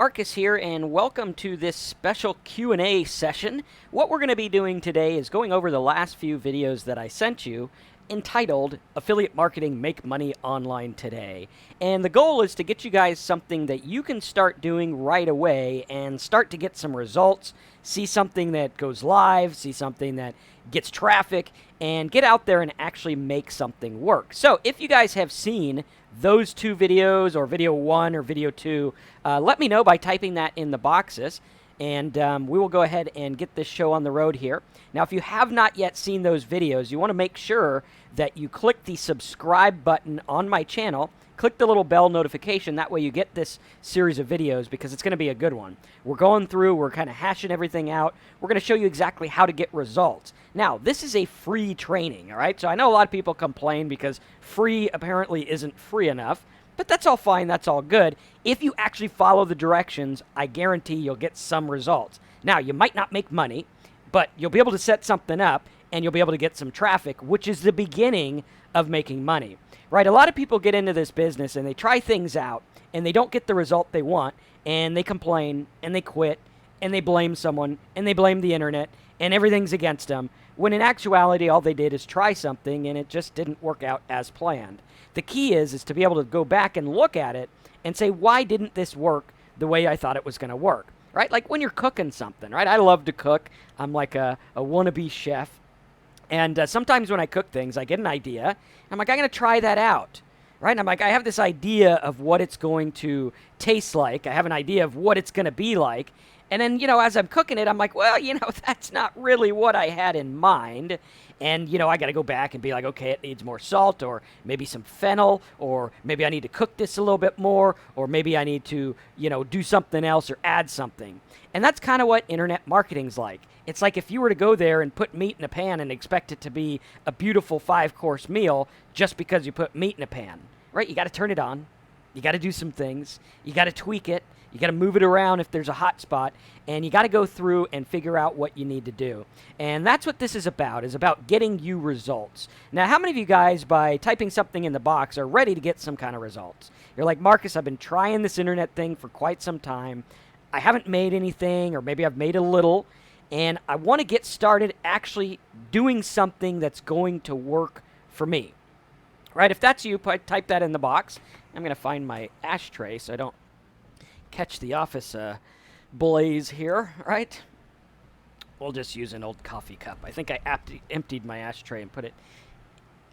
Arcus here, and welcome to this special Q&A session. What we're going to be doing today is going over the last few videos that I sent you entitled Affiliate Marketing Make Money Online Today. And the goal is to get you guys something that you can start doing right away and start to get some results, see something that goes live, see something that gets traffic, and get out there and actually make something work. So if you guys have seen those two videos, or video 1 or video 2, let me know by typing that in the boxes, and we will go ahead and get this show on the road here. Now, if you have not yet seen those videos, you want to make sure that you click the subscribe button on my channel. Click the little bell notification. That way you get this series of videos because it's going to be a good one. We're going through, we're kind of hashing everything out. We're going to show you exactly how to get results. Now, this is a free training, all right? So I know a lot of people complain because free apparently isn't free enough, but that's all fine, that's all good. If you actually follow the directions, I guarantee you'll get some results. Now, you might not make money, but you'll be able to set something up and you'll be able to get some traffic, which is the beginning of making money. Right, a lot of people get into this business and they try things out and they don't get the result they want and they complain and they quit and they blame someone and they blame the internet and everything's against them, when in actuality all they did is try something and it just didn't work out as planned. The key is to be able to go back and look at it and say, why didn't this work the way I thought it was going to work? Right, like when you're cooking something, right? I love to cook. I'm like a wannabe chef. And sometimes when I cook things, I get an idea. I'm like, I'm going to try that out, right? And I'm like, I have this idea of what it's going to taste like. I have an idea of what it's going to be like. And then, as I'm cooking it, I'm like, well, that's not really what I had in mind. And, I got to go back and be like, okay, it needs more salt or maybe some fennel, or maybe I need to cook this a little bit more, or maybe I need to, do something else or add something. And that's kind of what internet marketing's like. It's like if you were to go there and put meat in a pan and expect it to be a beautiful 5-course meal just because you put meat in a pan, right? You got to turn it on. You got to do some things. You got to tweak it. You got to move it around if there's a hot spot, and you got to go through and figure out what you need to do. And that's what this is about getting you results. Now, how many of you guys, by typing something in the box, are ready to get some kind of results? You're like, Marcus, I've been trying this internet thing for quite some time. I haven't made anything, or maybe I've made a little, and I want to get started actually doing something that's going to work for me. Right? If that's you, type that in the box. I'm going to find my ashtray so I don't catch the office blaze here, right? We'll just use an old coffee cup. I think I emptied my ashtray and put it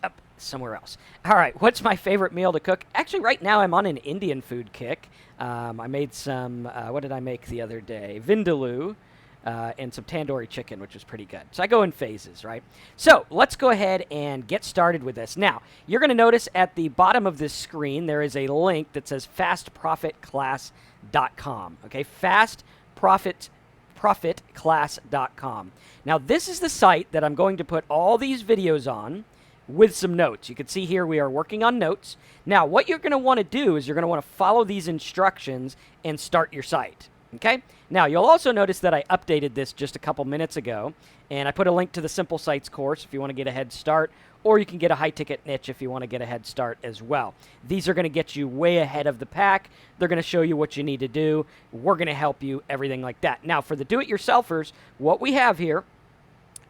up somewhere else. All right, what's my favorite meal to cook? Actually, right now I'm on an Indian food kick. I made some, what did I make the other day? Vindaloo. And some tandoori chicken, which was pretty good. So I go in phases, right? So let's go ahead and get started with this. Now, you're going to notice at the bottom of this screen, there is a link that says fastprofitclass.com. Okay, fastprofitclass.com. Now, this is the site that I'm going to put all these videos on with some notes. You can see here we are working on notes. Now, what you're going to want to do is you're going to want to follow these instructions and start your site. Okay? Now, you'll also notice that I updated this just a couple minutes ago, and I put a link to the Simple Sites course if you want to get a head start, or you can get a high-ticket niche if you want to get a head start as well. These are going to get you way ahead of the pack. They're going to show you what you need to do. We're going to help you, everything like that. Now, for the do-it-yourselfers, what we have here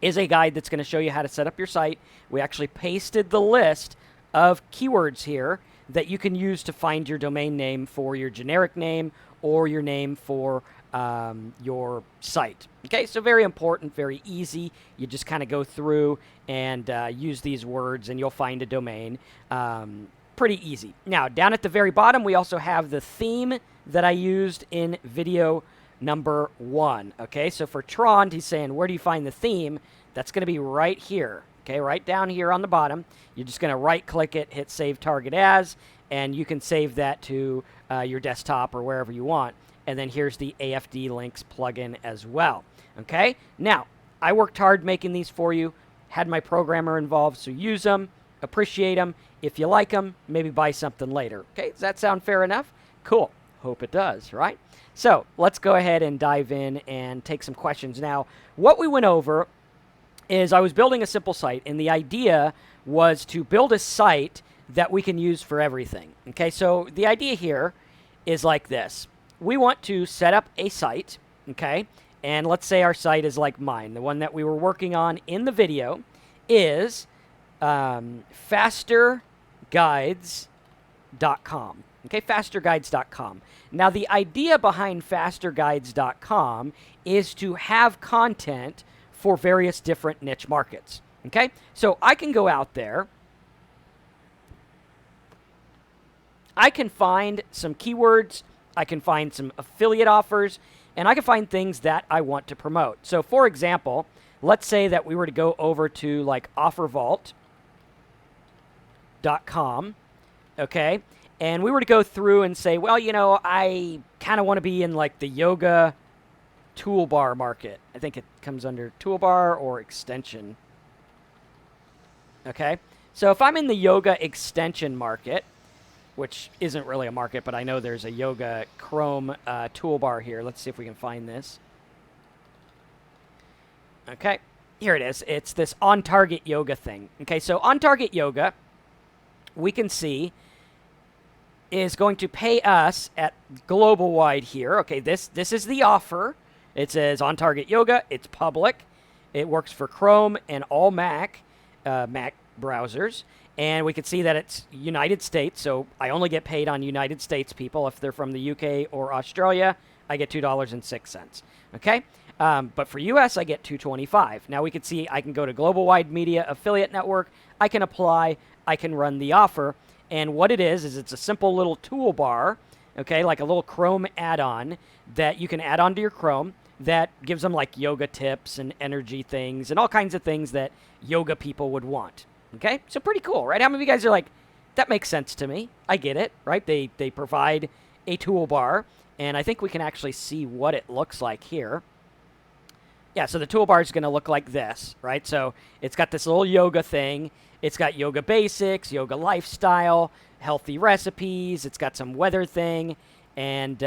is a guide that's going to show you how to set up your site. We actually pasted the list of keywords here that you can use to find your domain name for your generic name or your name for your site. Okay, so very important, very easy. You just kind of go through and use these words and you'll find a domain. Pretty easy. Now, down at the very bottom, we also have the theme that I used in video number 1. Okay, so for Trond, he's saying, where do you find the theme? That's going to be right here. Okay, right down here on the bottom. You're just going to right-click it, hit Save Target As, and you can save that to your desktop or wherever you want. And then here's the AFD Links plugin as well. Okay? Now, I worked hard making these for you, had my programmer involved, so use them, appreciate them. If you like them, maybe buy something later. Okay? Does that sound fair enough? Cool. Hope it does, right? So, let's go ahead and dive in and take some questions. Now, what we went over is I was building a simple site, and the idea was to build a site that we can use for everything. Okay, so the idea here is like this. we want to set up a site, okay? And let's say our site is like mine. The one that we were working on in the video is fasterguides.com. Okay, fasterguides.com. Now, the idea behind fasterguides.com is to have content for various different niche markets. Okay, so I can go out there. I can find some keywords. I can find some affiliate offers. And I can find things that I want to promote. So, for example, let's say that we were to go over to like offervault.com. Okay, and we were to go through and say, well, you know, I kind of want to be in like the yoga toolbar market. I think it comes under toolbar or extension. Okay, so if I'm in the yoga extension market, which isn't really a market, but I know there's a yoga Chrome toolbar here. Let's see if we can find this. Okay, here it is. It's this on-target yoga thing. Okay, so on-target yoga, we can see, is going to pay us at global wide here. Okay, this is the offer. It says on-target yoga. It's public. It works for Chrome and all Mac browsers. And we can see that it's United States, so I only get paid on United States people. If they're from the UK or Australia, I get $2.06. Okay? But for US, I get $2.25. Now we can see I can go to Global Wide Media Affiliate Network. I can apply. I can run the offer. And what it is it's a simple little toolbar, okay, like a little Chrome add-on that you can add onto your Chrome that gives them like yoga tips and energy things and all kinds of things that yoga people would want. Okay, so pretty cool, right? How many of you guys are like, that makes sense to me? I get it, right? They provide a toolbar, and I think we can actually see what it looks like here. Yeah, so the toolbar is going to look like this, right? So it's got this little yoga thing. It's got yoga basics, yoga lifestyle, healthy recipes. It's got some weather thing, and,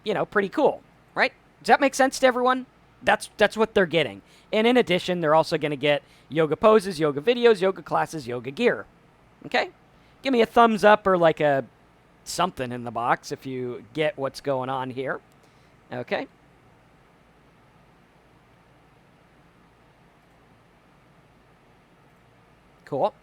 you know, pretty cool, right? Does that make sense to everyone? That's what they're getting. And in addition, they're also going to get yoga poses, yoga videos, yoga classes, yoga gear. Okay? Give me a thumbs up or like a something in the box if you get what's going on here. Okay? Cool.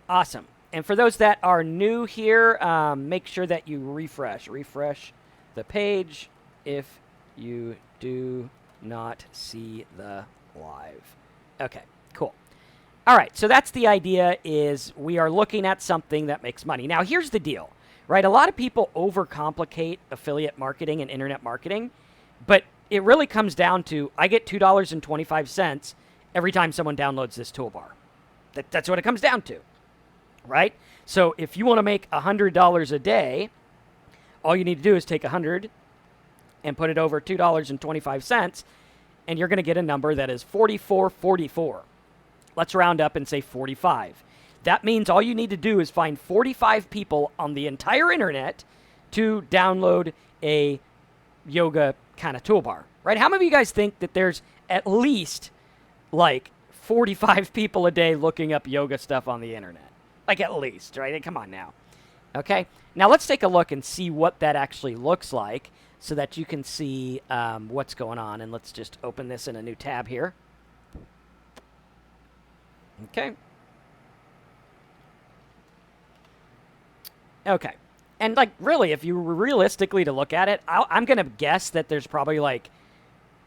Awesome. And for those that are new here, make sure that you refresh the page if you do not see the live. Okay, cool. All right, so that's the idea, is we are looking at something that makes money. Now, here's the deal, right? A lot of people overcomplicate affiliate marketing and internet marketing, but it really comes down to, I get $2.25 every time someone downloads this toolbar. That's what it comes down to, right? So if you want to make $100 a day, all you need to do is take 100 and put it over $2.25, and you're going to get a number that is $44.44. Let's round up and say 45. That means all you need to do is find 45 people on the entire internet to download a yoga kind of toolbar, right? How many of you guys think that there's at least like 45 people a day looking up yoga stuff on the internet? Like at least, right? Come on now. Okay, now let's take a look and see what that actually looks like so that you can see what's going on. And let's just open this in a new tab here. Okay. Okay. And like really, if you were realistically to look at it, I'm going to guess that there's probably like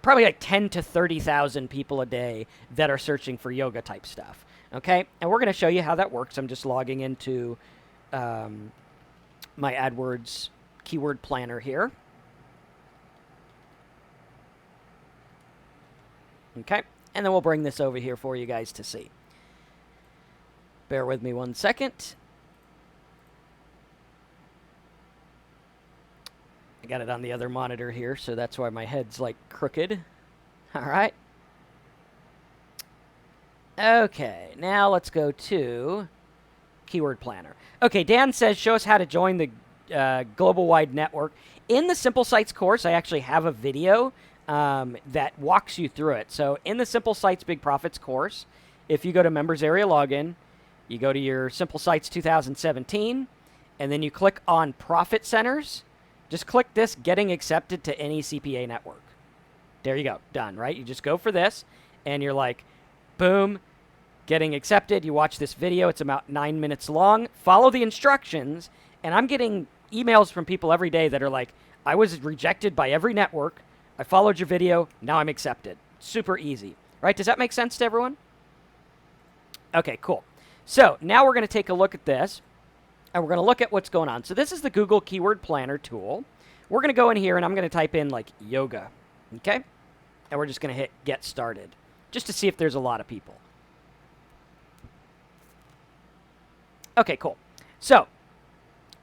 10 to 30,000 people a day that are searching for yoga type stuff. Okay, and we're going to show you how that works. I'm just logging into my AdWords keyword planner here. Okay, and then we'll bring this over here for you guys to see. Bear with me 1 second. I got it on the other monitor here, so that's why my head's like crooked. All right. Okay, now let's go to Keyword Planner. Okay, Dan says, show us how to join the global wide network. In the Simple Sites course, I actually have a video that walks you through it. So in the Simple Sites Big Profits course, if you go to Members Area Login, you go to your Simple Sites 2017, and then you click on Profit Centers. Just click this, Getting Accepted to Any CPA Network. There you go. Done, right? You just go for this, and you're like, boom, getting accepted. You watch this video. It's about 9 minutes long. Follow the instructions, and I'm getting emails from people every day that are like, I was rejected by every network. I followed your video. Now I'm accepted. Super easy, right? Does that make sense to everyone? Okay, cool. So now we're going to take a look at this, and we're going to look at what's going on. So this is the Google Keyword Planner tool. We're going to go in here, and I'm going to type in, like, yoga, okay? And we're just going to hit Get Started, just to see if there's a lot of people. Okay, cool. So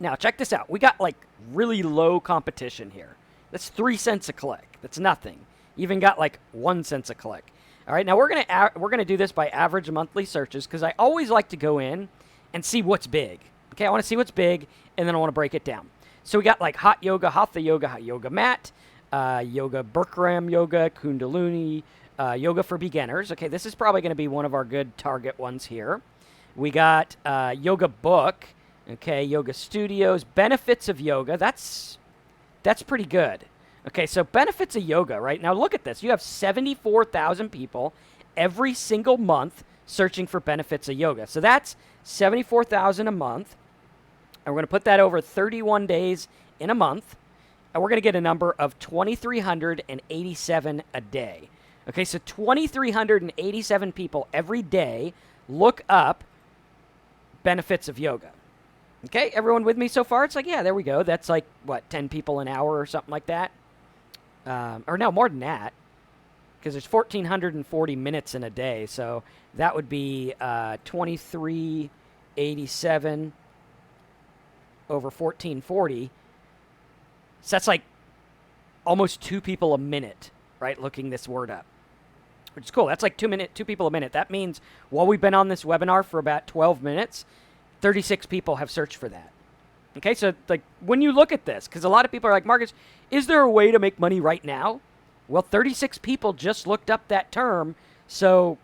now check this out. We got, like, really low competition here. That's 3 cents a click. That's nothing. Even got, like, 1 cent a click. All right, now we're gonna do this by average monthly searches, because I always like to go in and see what's big. Okay, I want to see what's big, and then I want to break it down. So we got like hot yoga, hatha yoga, hot yoga mat, yoga Bikram yoga, Kundalini, yoga for beginners. Okay, this is probably going to be one of our good target ones here. We got yoga book. Okay, yoga studios, benefits of yoga. That's pretty good. Okay, so benefits of yoga, right? Now look at this. You have 74,000 people every single month searching for benefits of yoga. So that's 74,000 a month. And we're going to put that over 31 days in a month. And we're going to get a number of 2,387 a day. Okay, so 2,387 people every day look up benefits of yoga. Okay, everyone with me so far? It's like, yeah, there we go. That's like, what, 10 people an hour or something like that? Or no, more than that, because there's 1,440 minutes in a day. So that would be 2,387 over 1,440. So that's like almost 2 people a minute, right, looking this word up, which is cool. That's like 2 people a minute. That means while we've been on this webinar for about 12 minutes, 36 people have searched for that. Okay, so like when you look at this, because a lot of people are like, Marcus, is there a way to make money right now? Well, 36 people just looked up that term. So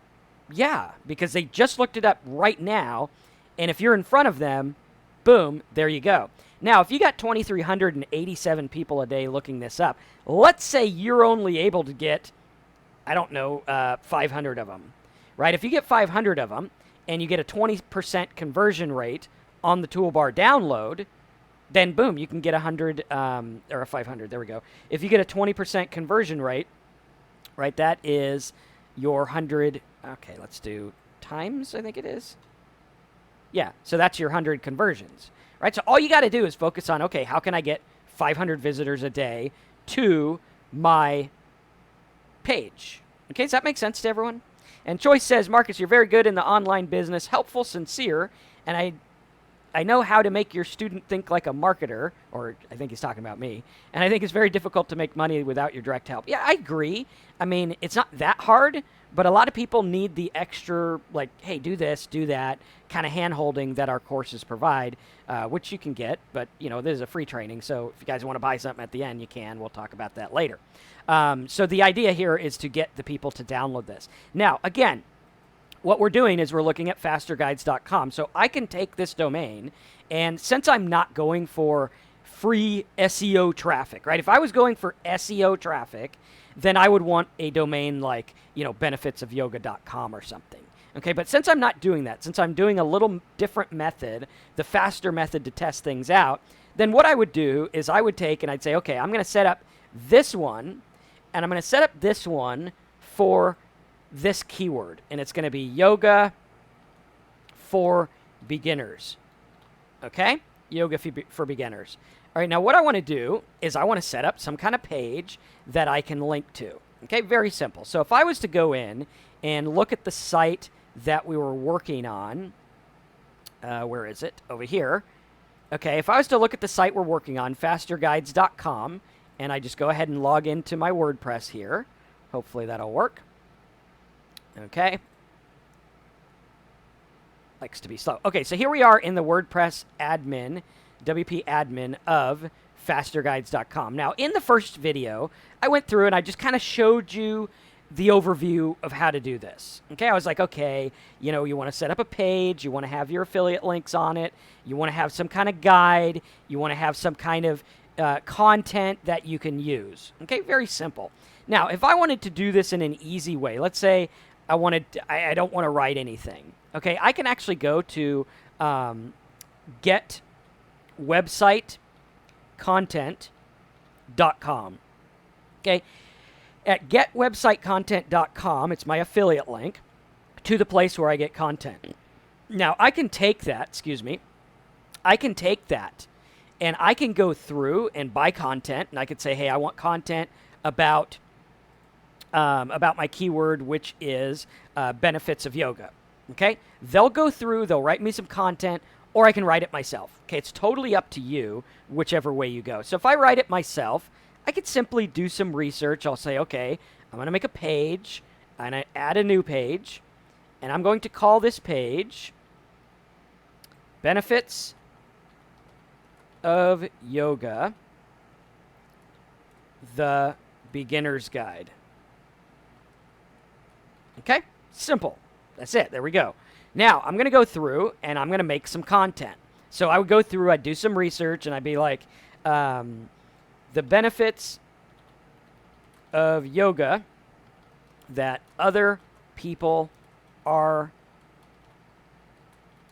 yeah, because they just looked it up right now. And if you're in front of them, boom, there you go. Now, if you got 2,387 people a day looking this up, let's say you're only able to get, I don't know, 500 of them, right? If you get 500 of them and you get a 20% conversion rate on the toolbar download, then boom, you can get 100 or a 500. There we go. If you get a 20% conversion rate, right, that is your 100. Okay, let's do times, I think it is. Yeah, so that's your 100 conversions, right? So all you got to do is focus on, okay, how can I get 500 visitors a day to my page? Okay, does that make sense to everyone? And Choice says, Marcus, you're very good in the online business, helpful, sincere, and I know how to make your student think like a marketer, or I think he's talking about me, and I think it's very difficult to make money without your direct help. Yeah, I agree. I mean, it's not that hard, but a lot of people need the extra, like, hey, do this, do that, kind of hand-holding that our courses provide, which you can get, but, you know, this is a free training, so if you guys want to buy something at the end, you can. We'll talk about that later. So the idea here is to get the people to download this. Now, again, what we're doing is we're looking at fasterguides.com. So I can take this domain, and since I'm not going for free SEO traffic, right? If I was going for SEO traffic, then I would want a domain like, you know, benefitsofyoga.com or something. Okay, but since I'm not doing that, since I'm doing a little different method, the faster method to test things out, then what I would do is I would take and I'd say, okay, I'm going to set up this one, and I'm going to set up this one for this keyword, and it's going to be yoga for beginners. Okay? Yoga for beginners. All right, now what I want to do is I want to set up some kind of page that I can link to. Okay, very simple. So if I was to go in and look at the site that we were working on, where is it? Over here. Okay, if I was to look at the site we're working on, fasterguides.com, and I just go ahead and log into my WordPress here. Hopefully that'll work. Okay. Likes to be slow. Okay, so here we are in the WordPress admin, WP admin of fasterguides.com. Now, in the first video, I went through and I just kind of showed you the overview of how to do this. Okay, I was like, okay, you know, you want to set up a page, you want to have your affiliate links on it, you want to have some kind of guide, you want to have some kind of content that you can use. Okay, very simple. Now, if I wanted to do this in an easy way, let's say I don't want to write anything. Okay, I can actually go to getwebsitecontent.com. Okay, at getwebsitecontent.com, it's my affiliate link to the place where I get content. Now, I can take that, and I can go through and buy content, and I could say, hey, I want content about my keyword, which is benefits of yoga. Okay, they'll go through, they'll write me some content, or I can write it myself. Okay, it's totally up to you, whichever way you go. So if I write it myself, I could simply do some research. I'll say, okay, I'm going to make a page, and I add a new page, and I'm going to call this page Benefits of Yoga, the Beginner's Guide. Okay, simple. That's it. There we go. Now, I'm going to go through, and I'm going to make some content. So I would go through, I'd do some research, and I'd be like, the benefits of yoga that other people are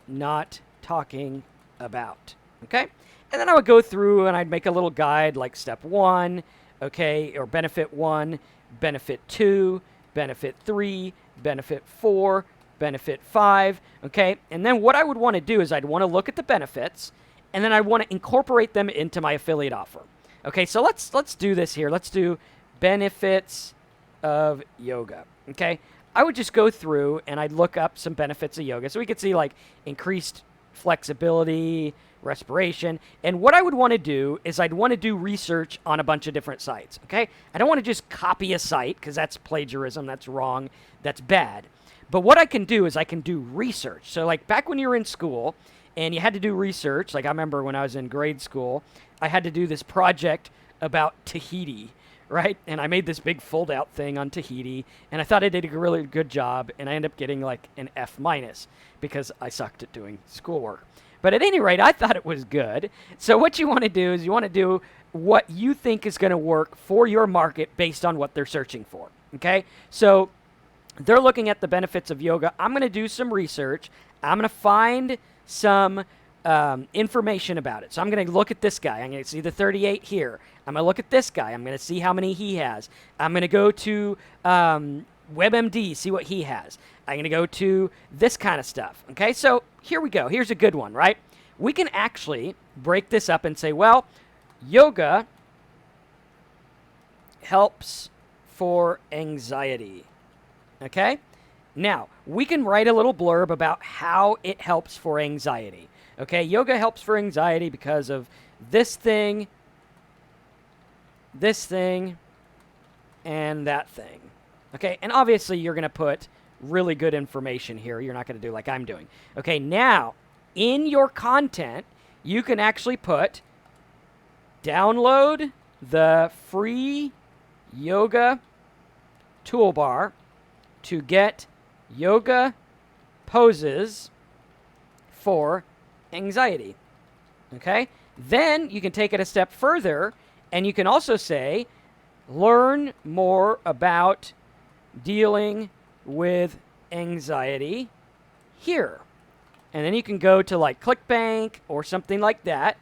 not talking about. Okay? And then I would go through and I'd make a little guide like step 1, okay, or benefit 1, benefit 2, benefit 3, benefit 4, benefit 5, okay? And then what I would want to do is I'd want to look at the benefits, and then I want to incorporate them into my affiliate offer. Okay, so let's do this here. Let's do benefits of yoga, okay? I would just go through and I'd look up some benefits of yoga. So we could see like increased flexibility, respiration. And what I would want to do is I'd want to do research on a bunch of different sites, okay? I don't want to just copy a site because that's plagiarism, that's wrong, that's bad. But what I can do is I can do research. So like back when you were in school and you had to do research, like I remember when I was in grade school, I had to do this project about Tahiti, right? And I made this big fold-out thing on Tahiti, and I thought I did a really good job, and I ended up getting like an F- because I sucked at doing schoolwork. But at any rate, I thought it was good. So what you want to do is you want to do what you think is going to work for your market based on what they're searching for, okay? So they're looking at the benefits of yoga. I'm going to do some research. I'm going to find some information about it. So I'm going to look at this guy. I'm going to see the 38 here. I'm going to look at this guy. I'm going to see how many he has. I'm going to go to WebMD, see what he has. I'm going to go to this kind of stuff. Okay, so here we go. Here's a good one, right? We can actually break this up and say, well, yoga helps for anxiety. Okay? Now, we can write a little blurb about how it helps for anxiety. Okay, yoga helps for anxiety because of this thing, and that thing. Okay, and obviously you're going to put really good information here. You're not going to do like I'm doing. Okay, now, in your content, you can actually put download the free yoga toolbar to get yoga poses for anxiety. Okay? Then you can take it a step further, and you can also say, learn more about dealing with anxiety here. And then you can go to like ClickBank or something like that.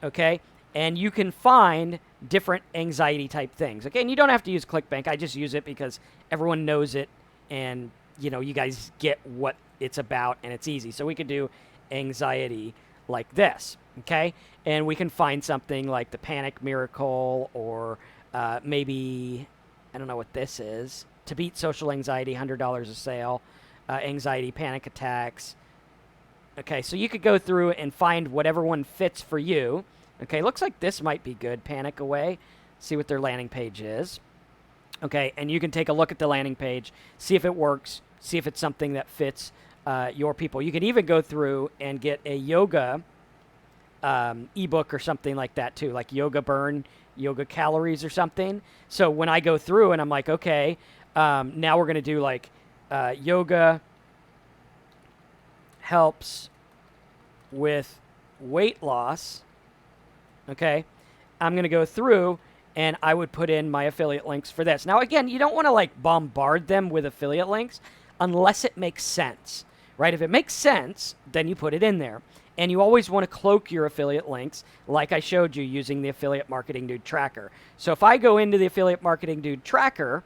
Okay? And you can find different anxiety type things. Okay? And you don't have to use ClickBank. I just use it because everyone knows it, and you know, you guys get what it's about, and it's easy. So we could do anxiety like this, okay? And we can find something like the Panic Miracle, or maybe, I don't know what this is, to beat social anxiety, $100 a sale, anxiety, panic attacks. Okay, so you could go through and find whatever one fits for you. Okay, looks like this might be good, Panic Away. See what their landing page is. Okay, and you can take a look at the landing page, see if it works, see if it's something that fits your people. You can even go through and get a yoga ebook or something like that too, like Yoga Burn, Yoga Calories or something. So when I go through and I'm like, okay, now we're going to do like yoga helps with weight loss. Okay, I'm going to go through and I would put in my affiliate links for this. Now, again, you don't want to like bombard them with affiliate links unless it makes sense, right? If it makes sense, then you put it in there. And you always want to cloak your affiliate links like I showed you using the Affiliate Marketing Dude Tracker. So if I go into the Affiliate Marketing Dude Tracker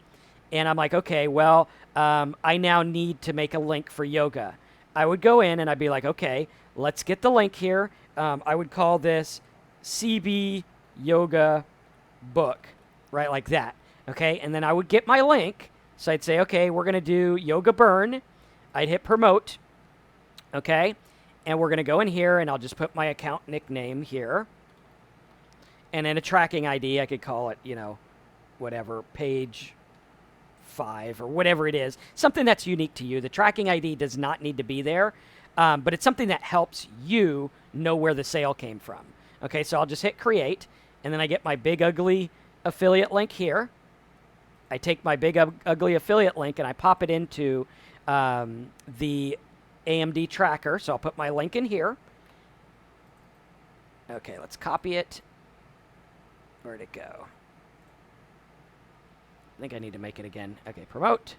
and I'm like, okay, well, I now need to make a link for yoga. I would go in and I'd be like, okay, let's get the link here. I would call this CB Yoga Book, right, like that. Okay, and then I would get my link. So I'd say, okay, we're going to do Yoga Burn. I'd hit promote. Okay. And we're going to go in here, and I'll just put my account nickname here. And then a tracking ID, I could call it, you know, whatever, page 5 or whatever it is. Something that's unique to you. The tracking ID does not need to be there, but it's something that helps you know where the sale came from. Okay, so I'll just hit create, and then I get my big, ugly affiliate link here. I take my big, ugly affiliate link, and I pop it into the AMD tracker. So I'll put my link in here. Okay, let's copy it. Where'd it go? I think I need to make it again. Okay, promote.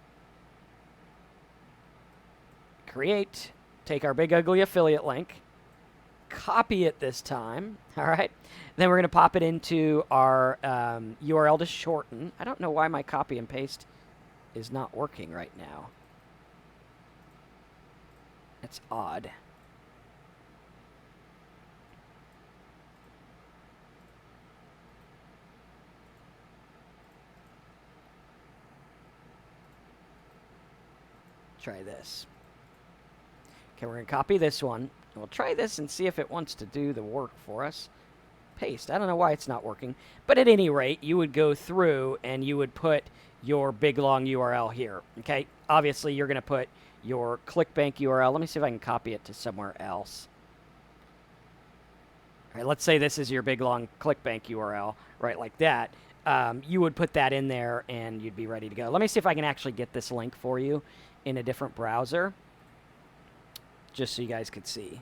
Create. Take our big ugly affiliate link. Copy it this time. All right. Then we're going to pop it into our URL to shorten. I don't know why my copy and paste is not working right now. It's odd. Try this. Okay, we're going to copy this one. We'll try this and see if it wants to do the work for us. Paste. I don't know why it's not working. But at any rate, you would go through and you would put your big long URL here. Okay? Obviously, you're going to put your ClickBank URL. Let me see if I can copy it to somewhere else. All right, let's say this is your big long ClickBank URL, right, like that. You would put that in there and you'd be ready to go. Let me see if I can actually get this link for you in a different browser, just so you guys could see.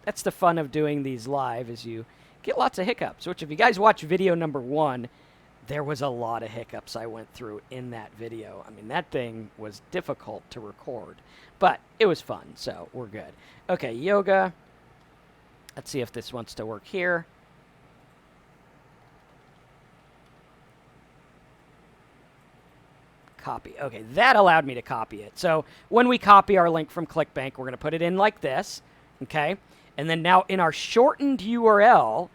That's the fun of doing these live, is you get lots of hiccups, which if you guys watch video number 1, there was a lot of hiccups I went through in that video. I mean, that thing was difficult to record, but it was fun, so we're good. Okay, yoga. Let's see if this wants to work here. Copy. Okay, that allowed me to copy it. So when we copy our link from ClickBank, we're going to put it in like this, okay? And then now in our shortened URL,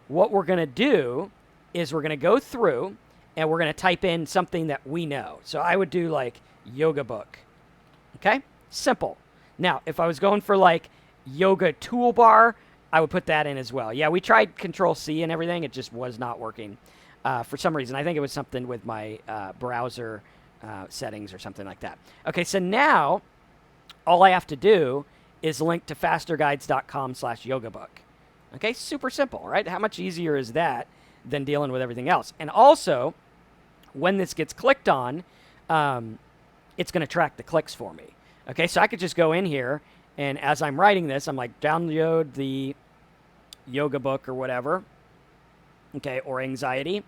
what we're going to do is we're going to go through and we're going to type in something that we know. So I would do like yoga book. Okay? Simple. Now, if I was going for like yoga toolbar, I would put that in as well. Yeah, we tried Control-C and everything. It just was not working for some reason. I think it was something with my browser settings or something like that. Okay, so now all I have to do is link to fasterguides.com/yogabook. Okay, super simple, right? How much easier is that than dealing with everything else? And also, when this gets clicked on, it's going to track the clicks for me. Okay, so I could just go in here, and as I'm writing this, I'm like, download the yoga book or whatever, okay, or anxiety.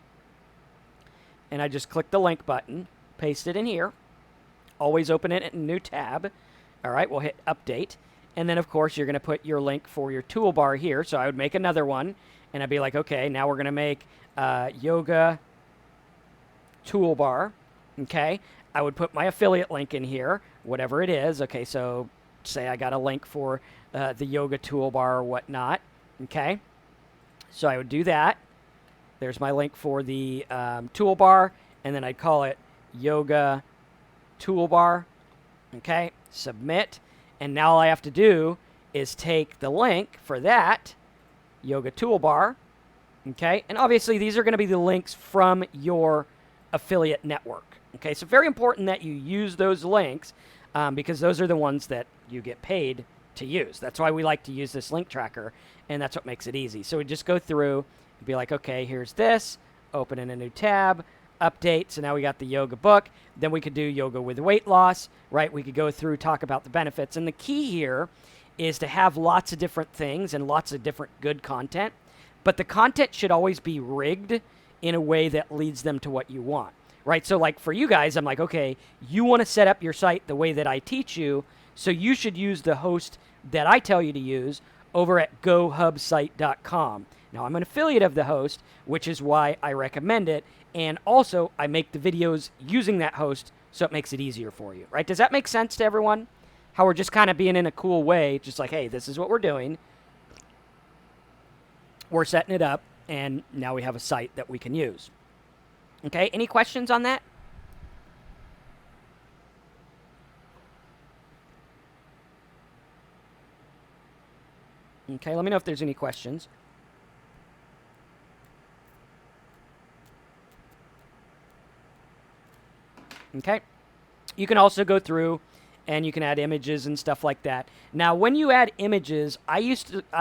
And I just click the link button, paste it in here, always open it in a new tab. All right, we'll hit update. And then, of course, you're going to put your link for your toolbar here. So I would make another one, and I'd be like, okay, now we're going to make yoga toolbar. Okay, I would put my affiliate link in here, whatever it is. Okay, so say I got a link for the yoga toolbar or whatnot. Okay, so I would do that. There's my link for the toolbar, and then I'd call it yoga toolbar. Okay, submit. And now all I have to do is take the link for that yoga toolbar. Okay, and obviously these are going to be the links from your affiliate network. Okay, so very important that you use those links because those are the ones that you get paid to use. That's why we like to use this link tracker, and that's what makes it easy. So we just go through and be like, okay, here's this, open in a new tab, update. So now we got the yoga book. Then we could do yoga with weight loss, right? We could go through, talk about the benefits. And the key here is to have lots of different things and lots of different good content. But the content should always be rigged in a way that leads them to what you want, right? So like for you guys, I'm like, okay, you want to set up your site the way that I teach you. So you should use the host that I tell you to use over at gohubsite.com. Now, I'm an affiliate of the host, which is why I recommend it. And also, I make the videos using that host, so it makes it easier for you, right? Does that make sense to everyone? How we're just kind of being in a cool way, just like, hey, this is what we're doing. We're setting it up, and now we have a site that we can use. Okay, any questions on that? Okay, let me know if there's any questions. Okay, you can also go through and you can add images and stuff like that. Now, when you add images, I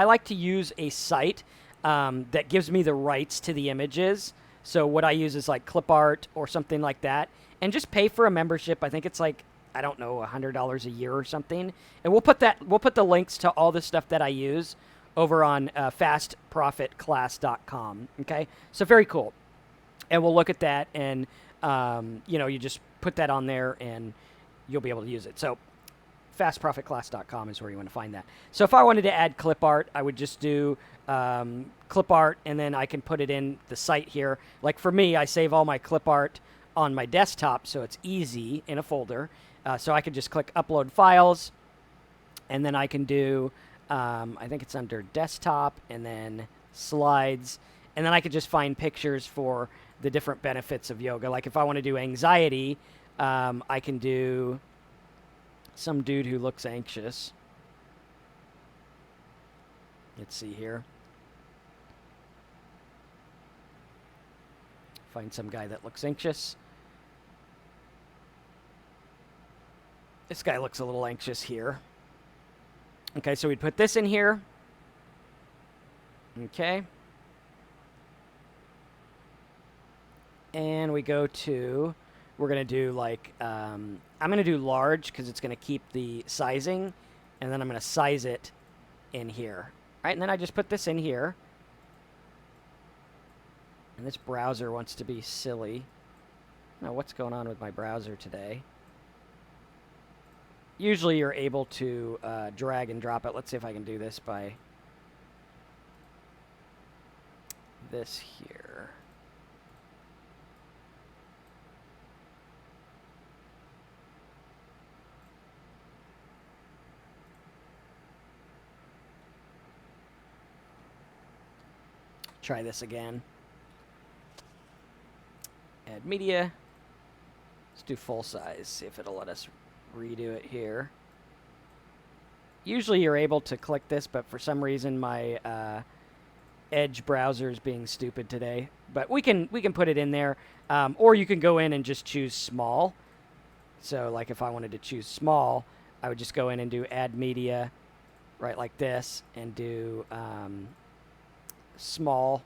like to use a site that gives me the rights to the images. So what I use is like ClipArt or something like that, and just pay for a membership. I think it's like, I don't know, $100 a year or something. And we'll put the links to all the stuff that I use over on fastprofitclass.com. Okay, so very cool. And we'll look at that, and you just put that on there, and you'll be able to use it. So fastprofitclass.com is where you want to find that. So if I wanted to add clip art, I would just do clip art, and then I can put it in the site here. Like for me, I save all my clip art on my desktop, so it's easy in a folder. So I could just click upload files, and then I can do, I think it's under desktop, and then slides, and then I could just find pictures for the different benefits of yoga. Like if I want to do anxiety, I can do some dude who looks anxious. Let's see here. Find some guy that looks anxious. This guy looks a little anxious here. Okay, so we'd put this in here. Okay. And we go to, we're going to do like, I'm going to do large because it's going to keep the sizing. And then I'm going to size it in here. Right, and then I just put this in here. And this browser wants to be silly. Now, what's going on with my browser today? Usually you're able to drag and drop it. Let's see if I can do this by this here. Try this again. Add media. Let's do full size. See if it'll let us redo it here. Usually you're able to click this, but for some reason my Edge browser is being stupid today. But we can put it in there, or you can go in and just choose small. So like if I wanted to choose small, I would just go in and do add media, right, like this, and do small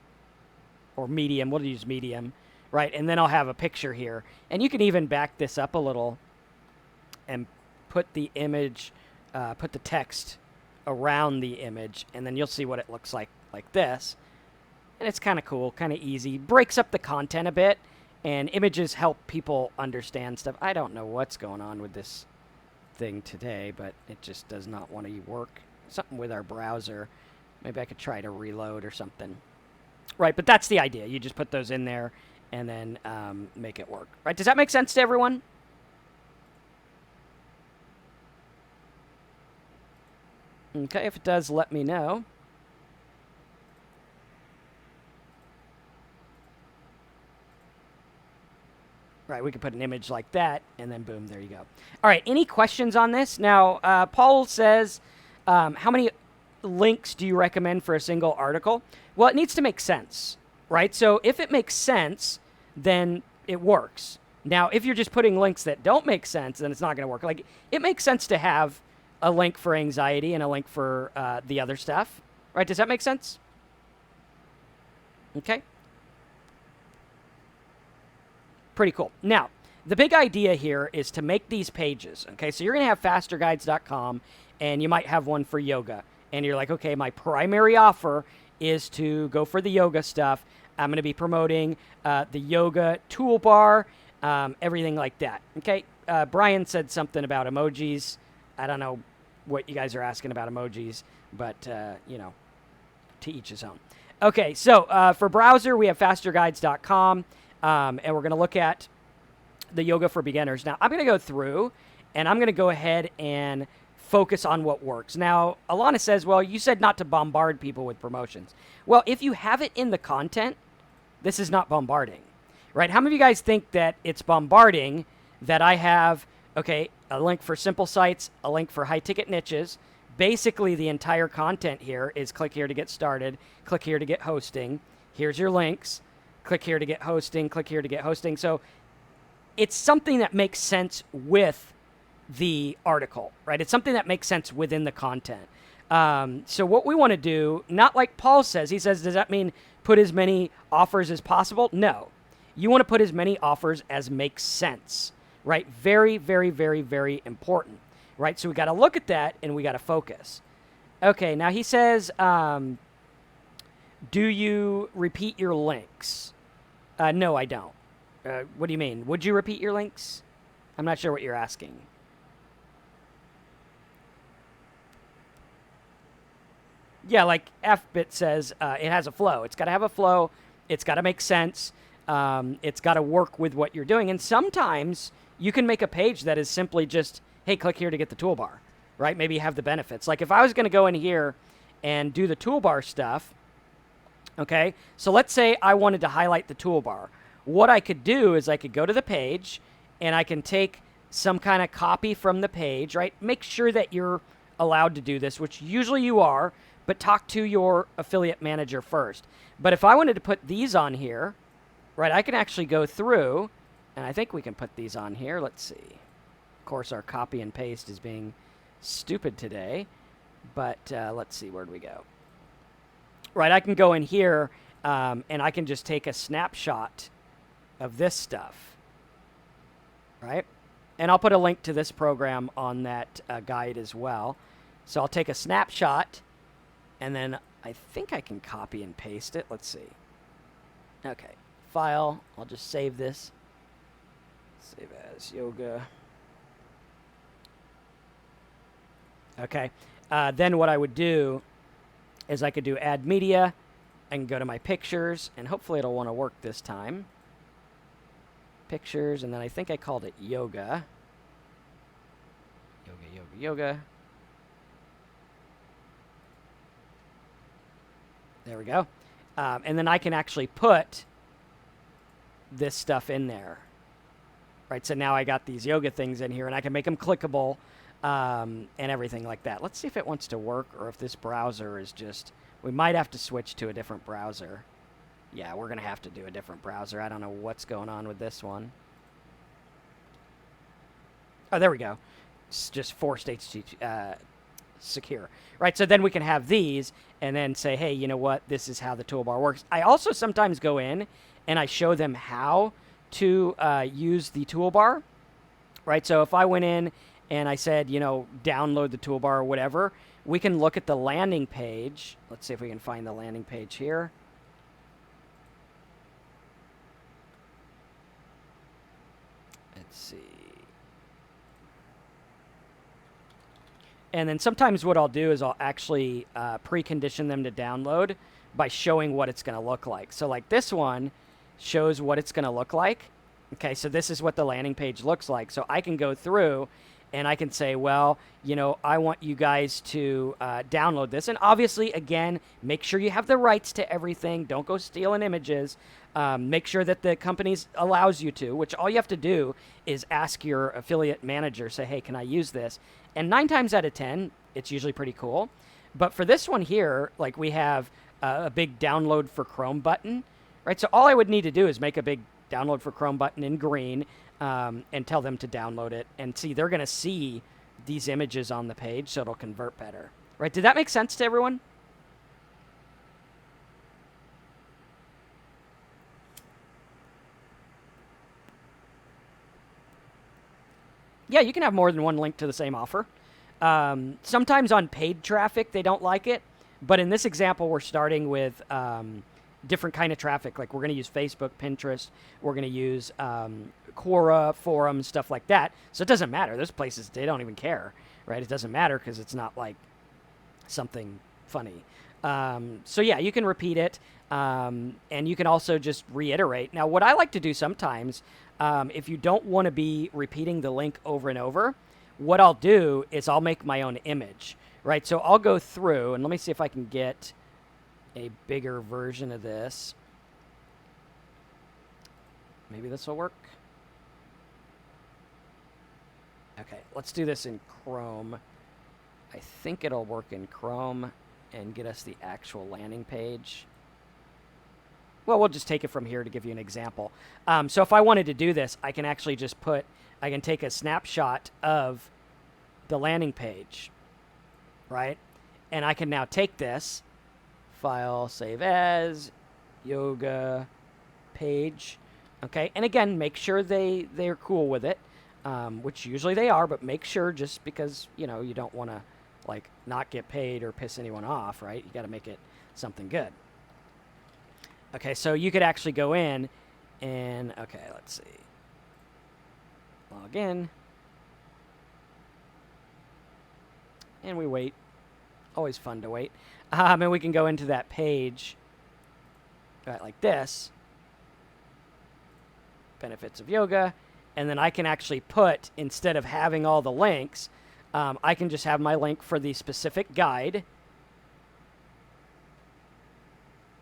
or medium. We'll use medium, right? And then I'll have a picture here. And you can even back this up a little and put the image, put the text around the image, and then you'll see what it looks like this. And it's kind of cool, kind of easy. Breaks up the content a bit, and images help people understand stuff. I don't know what's going on with this thing today, but it just does not want to work. Something with our browser. Maybe I could try to reload or something. Right, but that's the idea. You just put those in there and then make it work. Right, does that make sense to everyone? Okay, if it does, let me know. Right, we could put an image like that, and then boom, there you go. All right, any questions on this? Now, Paul says, how many links do you recommend for a single article? Well, it needs to make sense, right? So if it makes sense, then it works. Now, if you're just putting links that don't make sense, then it's not going to work. Like, it makes sense to have a link for anxiety and a link for the other stuff. Right? Does that make sense? Okay. Pretty cool. Now, the big idea here is to make these pages. Okay, so you're going to have fasterguides.com, and you might have one for yoga. And you're like, okay, my primary offer is to go for the yoga stuff. I'm going to be promoting the yoga toolbar, everything like that. Okay, Brian said something about emojis. I don't know what you guys are asking about emojis, but, you know, to each his own. Okay, so for browser, we have fasterguides.com, and we're going to look at the yoga for beginners. Now, I'm going to go through, and I'm going to go ahead and focus on what works. Now, Alana says, well, you said not to bombard people with promotions. Well, if you have it in the content, this is not bombarding, right? How many of you guys think that it's bombarding that I have, okay, a link for simple sites, a link for high-ticket niches? Basically, the entire content here is click here to get started, click here to get hosting, here's your links, click here to get hosting, click here to get hosting. So it's something that makes sense with the article, right? It's something that makes sense within the content. So what we want to do, not like Paul says, he says, does that mean put as many offers as possible? No. You want to put as many offers as makes sense, right? Very, very, very, very important, right? So we got to look at that and we got to focus. Okay, now he says, do you repeat your links? No, I don't. What do you mean? Would you repeat your links? I'm not sure what you're asking. Yeah, like FBit says, it has a flow. It's got to have a flow. It's got to make sense. It's got to work with what you're doing. And sometimes you can make a page that is simply just, hey, click here to get the toolbar, right? Maybe you have the benefits. Like if I was going to go in here and do the toolbar stuff, okay, so let's say I wanted to highlight the toolbar. What I could do is I could go to the page and I can take some kind of copy from the page, right? Make sure that you're allowed to do this, which usually you are, but talk to your affiliate manager first. But if I wanted to put these on here, right, I can actually go through, and I think we can put these on here. Let's see. Of course, our copy and paste is being stupid today, but let's see, where'd we go? Right, I can go in here, and I can just take a snapshot of this stuff, right? And I'll put a link to this program on that guide as well. So I'll take a snapshot, and then I think I can copy and paste it. Let's see. Okay, file. I'll just save this. Save as yoga. Okay, then what I would do is I could do add media. I can go to my pictures, and hopefully it'll want to work this time. Pictures, and then I think I called it yoga. Yoga. There we go. And then I can actually put this stuff in there. Right, so now I got these yoga things in here, and I can make them clickable and everything like that. Let's see if it wants to work, or if this browser is just... We might have to switch to a different browser. Yeah, we're going to have to do a different browser. I don't know what's going on with this one. Oh, there we go. It's just forced HTTP secure. Right, so then we can have these and then say, hey, you know what? This is how the toolbar works. I also sometimes go in and I show them how to use the toolbar. Right, so if I went in and I said, you know, download the toolbar or whatever, we can look at the landing page. Let's see if we can find the landing page here. Let's see. And then sometimes what I'll do is I'll actually precondition them to download by showing what it's going to look like. So like this one shows what it's going to look like. Okay, so this is what the landing page looks like. So I can go through and I can say, well, you know, I want you guys to download this. And obviously, again, make sure you have the rights to everything. Don't go stealing images. Make sure that the company allows you to, which all you have to do is ask your affiliate manager, say, hey, can I use this? And 9 times out of 10, it's usually pretty cool. But for this one here, like we have a big download for Chrome button, right? So all I would need to do is make a big download for Chrome button in green and tell them to download it. And see, they're going to see these images on the page so it'll convert better. Right? Did that make sense to everyone? Yeah, you can have more than one link to the same offer. Sometimes on paid traffic, they don't like it. But in this example, we're starting with different kind of traffic. Like we're going to use Facebook, Pinterest. We're going to use Quora, forums, stuff like that. So it doesn't matter. Those places, they don't even care, right? It doesn't matter because it's not like something funny. So yeah, you can repeat it. And you can also just reiterate. Now, what I like to do sometimes, if you don't want to be repeating the link over and over, what I'll do is I'll make my own image, right? So I'll go through, and let me see if I can get a bigger version of this. Maybe this will work. Okay, let's do this in Chrome. I think it'll work in Chrome and get us the actual landing page. Well, we'll just take it from here to give you an example. So if I wanted to do this, I can actually just I can take a snapshot of the landing page, right? And I can now take this, file, save as, yoga page, okay? And again, make sure they're cool with it, which usually they are, but make sure just because, you know, you don't want to, like, not get paid or piss anyone off, right? You got to make it something good. Okay, so you could actually go in and, okay, let's see. Log in. And we wait. Always fun to wait. And we can go into that page, right, like this. Benefits of yoga. And then I can actually put, instead of having all the links, I can just have my link for the specific guide.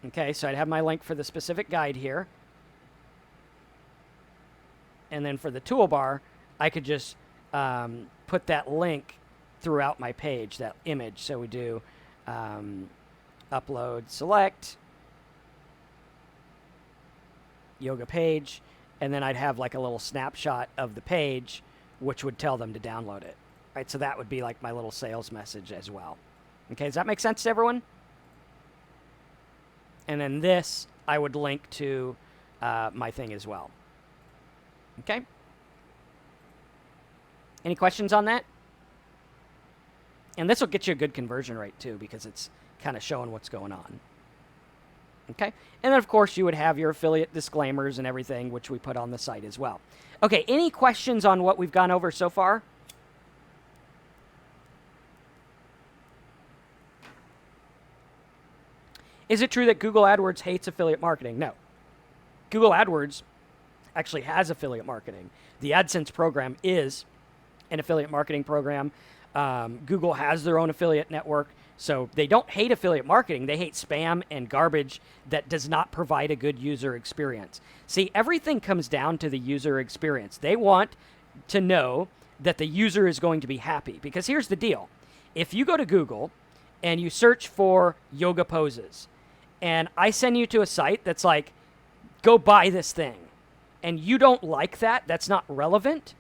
Okay, so I'd have my link for the specific guide here. And then for the toolbar, I could just put that link throughout my page, that image. So we do upload, select, yoga page, and then I'd have like a little snapshot of the page, which would tell them to download it. Right, so that would be like my little sales message as well. Okay, does that make sense to everyone? And then this, I would link to my thing as well. Okay? Any questions on that? And this will get you a good conversion rate too, because it's kind of showing what's going on. Okay? And then, of course, you would have your affiliate disclaimers and everything, which we put on the site as well. Okay, any questions on what we've gone over so far? Is it true that Google AdWords hates affiliate marketing? No. Google AdWords actually has affiliate marketing. The AdSense program is an affiliate marketing program. Google has their own affiliate network. So they don't hate affiliate marketing. They hate spam and garbage that does not provide a good user experience. See, everything comes down to the user experience. They want to know that the user is going to be happy. Because here's the deal. If you go to Google and you search for yoga poses, and I send you to a site that's like, go buy this thing, and you don't like that, that's not relevant,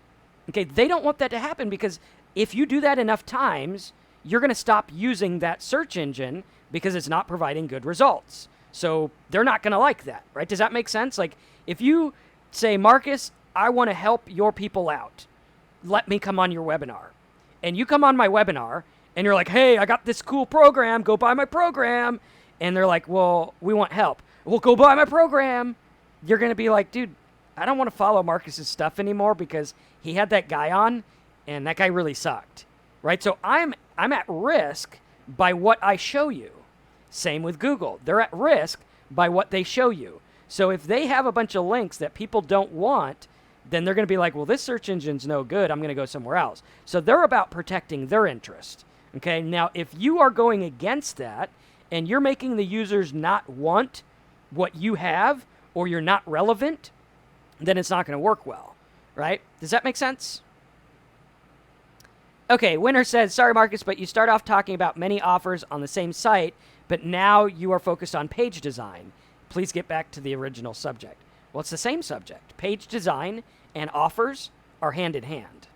okay, they don't want that to happen, because if you do that enough times, you're going to stop using that search engine because it's not providing good results. So they're not going to like that, right? Does that make sense? Like, if you say, Marcus, I want to help your people out, let me come on your webinar. And you come on my webinar, and you're like, hey, I got this cool program, go buy my program. And they're like, well, we want help. Well, go buy my program. You're going to be like, dude, I don't want to follow Marcus's stuff anymore because he had that guy on, and that guy really sucked, right? So I'm at risk by what I show you. Same with Google. They're at risk by what they show you. So if they have a bunch of links that people don't want, then they're going to be like, well, this search engine's no good. I'm going to go somewhere else. So they're about protecting their interest. Okay, now if you are going against that and you're making the users not want what you have, or you're not relevant, then it's not going to work well, right? Does that make sense? Okay, Winner says, sorry, Marcus, but you start off talking about many offers on the same site, but now you are focused on page design. Please get back to the original subject. Well, it's the same subject. Page design and offers are hand in hand,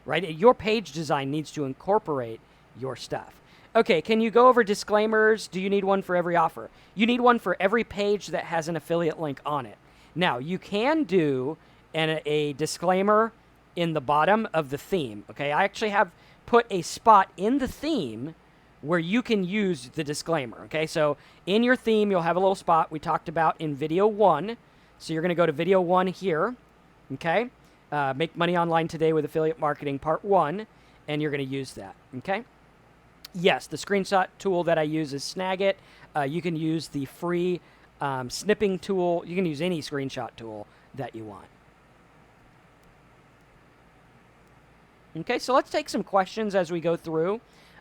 right? Your page design needs to incorporate your stuff. Okay, can you go over disclaimers? Do you need one for every offer? You need one for every page that has an affiliate link on it. Now, you can do a disclaimer in the bottom of the theme. Okay, I actually have put a spot in the theme where you can use the disclaimer. Okay, so in your theme, you'll have a little spot we talked about in video 1. So you're going to go to video 1 here. Okay, Make Money Online Today with Affiliate Marketing Part 1, and you're going to use that. Okay. Yes, the screenshot tool that I use is Snagit. You can use the free snipping tool. You can use any screenshot tool that you want. Okay, so let's take some questions as we go through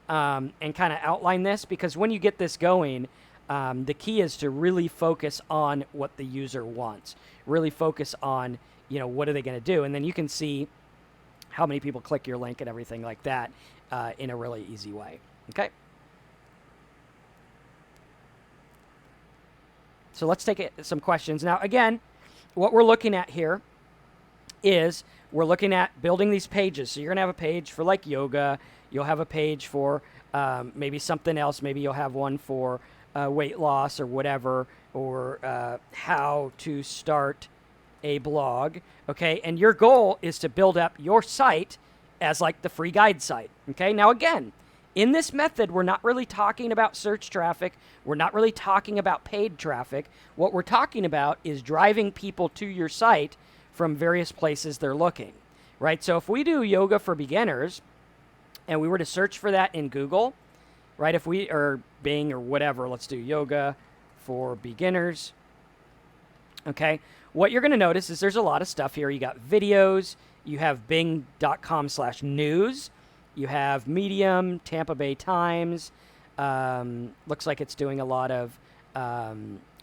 and kind of outline this, because when you get this going, the key is to really focus on what the user wants. Really focus on, what are they going to do? And then you can see how many people click your link and everything like that in a really easy way. Okay? So let's take some questions. Now, again, what we're looking at here is we're looking at building these pages. So you're going to have a page for like yoga. You'll have a page for maybe something else. Maybe you'll have one for weight loss or whatever, or how to start a blog. Okay, and your goal is to build up your site as like the free guide site. Okay, now again, in this method, we're not really talking about search traffic. We're not really talking about paid traffic. What we're talking about is driving people to your site from various places they're looking, right? So if we do yoga for beginners and we were to search for that in Google, right? Or Bing or whatever, let's do yoga for beginners. Okay. What you're going to notice is there's a lot of stuff here. You got videos, you have bing.com/news, you have Medium, Tampa Bay Times. Looks like it's doing a lot of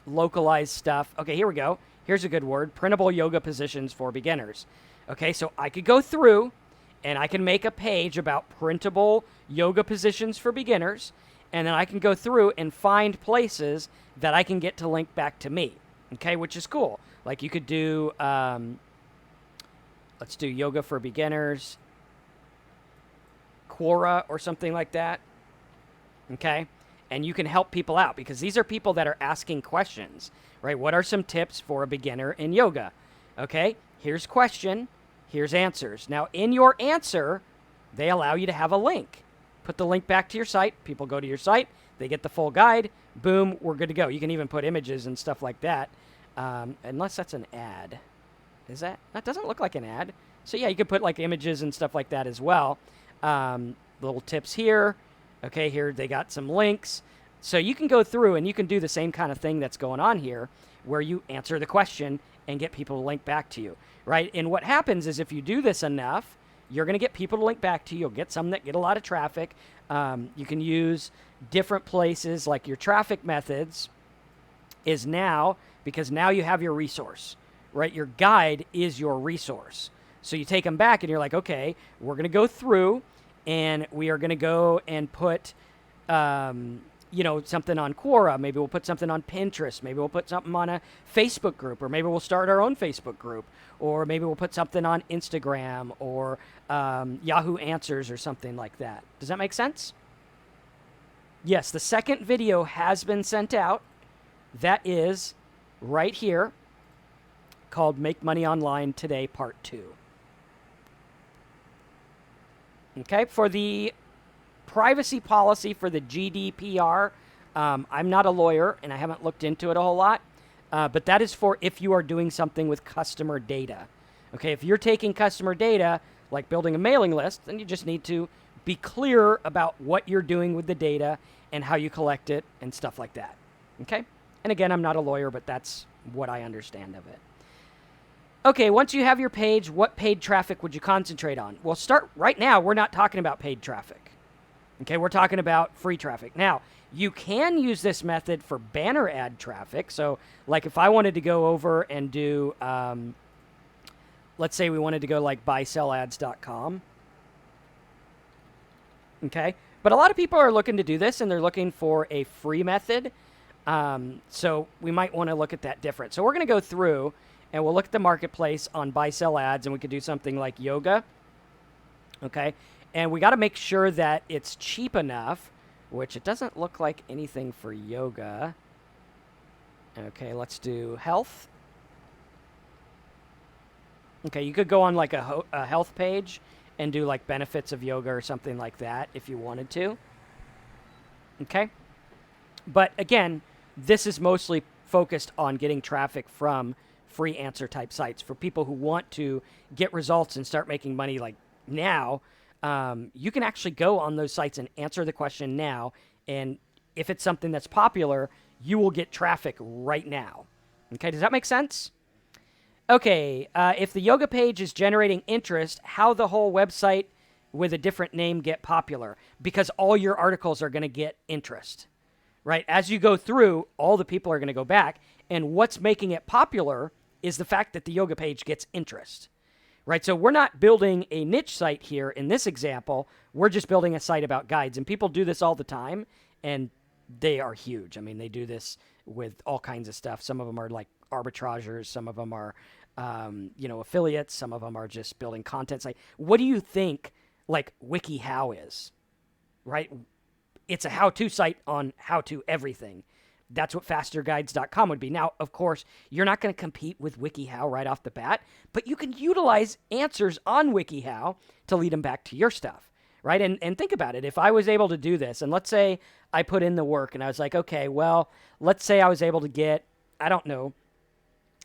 localized stuff. Okay, here we go. Here's a good word: printable yoga positions for beginners. Okay, so I could go through and I can make a page about printable yoga positions for beginners, and then I can go through and find places that I can get to link back to me. Okay, which is cool. Like you could do, let's do yoga for beginners, Quora or something like that. Okay, and you can help people out because these are people that are asking questions, right? What are some tips for a beginner in yoga? Okay, here's question, here's answers. Now, in your answer, they allow you to have a link. Put the link back to your site. People go to your site. They get the full guide. Boom, we're good to go. You can even put images and stuff like that, unless that's an ad. Is that? That doesn't look like an ad. So, yeah, you could put like images and stuff like that as well. Little tips here. Okay, here they got some links. So you can go through and you can do the same kind of thing that's going on here where you answer the question and get people to link back to you, right? And what happens is if you do this enough, you're going to get people to link back to you. You'll get some that get a lot of traffic. You can use different places like your traffic methods is now, because now you have your resource, right? Your guide is your resource. So you take them back and you're like, okay, we're going to go through and we are going to go and put, something on Quora. Maybe we'll put something on Pinterest. Maybe we'll put something on a Facebook group, or maybe we'll start our own Facebook group, or maybe we'll put something on Instagram or Yahoo Answers or something like that. Does that make sense? Yes, the second video has been sent out. That is right here, called Make Money Online Today Part 2. Okay, for the privacy policy for the GDPR, I'm not a lawyer and I haven't looked into it a whole lot, but that is for if you are doing something with customer data. Okay, if you're taking customer data, like building a mailing list, then you just need to be clear about what you're doing with the data and how you collect it and stuff like that. Okay, and again, I'm not a lawyer, but that's what I understand of it. Okay, once you have your page, what paid traffic would you concentrate on? Well, start right now. We're not talking about paid traffic. Okay, we're talking about free traffic. Now, you can use this method for banner ad traffic. So, like if I wanted to go over and do, let's say we wanted to go like buysellads.com. Okay, but a lot of people are looking to do this and they're looking for a free method. So we might want to look at that different. So we're going to go through and we'll look at the marketplace on buy sell ads, and we could do something like yoga Okay, and we got to make sure that it's cheap enough, which it doesn't look like anything for yoga. Okay, let's do health. Okay, you could go on like a health page and do like benefits of yoga or something like that if you wanted to. Okay, but again, this is mostly focused on getting traffic from free answer type sites for people who want to get results and start making money like now. You can actually go on those sites and answer the question now, and if it's something that's popular, you will get traffic right now. Okay, does that make sense? Okay, if the yoga page is generating interest, how the whole website with a different name get popular? Because all your articles are going to get interest, right? As you go through, all the people are going to go back, and what's making it popular is the fact that the yoga page gets interest, right? So we're not building a niche site here in this example. We're just building a site about guides, and people do this all the time, and they are huge. I mean, they do this with all kinds of stuff. Some of them are like arbitrageurs. Some of them are, affiliates. Some of them are just building content site. What do you think, like, WikiHow is, right? It's a how-to site on how-to everything. That's what fasterguides.com would be. Now, of course, you're not going to compete with WikiHow right off the bat, but you can utilize answers on WikiHow to lead them back to your stuff, right? And think about it. If I was able to do this, and let's say I put in the work and I was like, okay, well, let's say I was able to get, I don't know,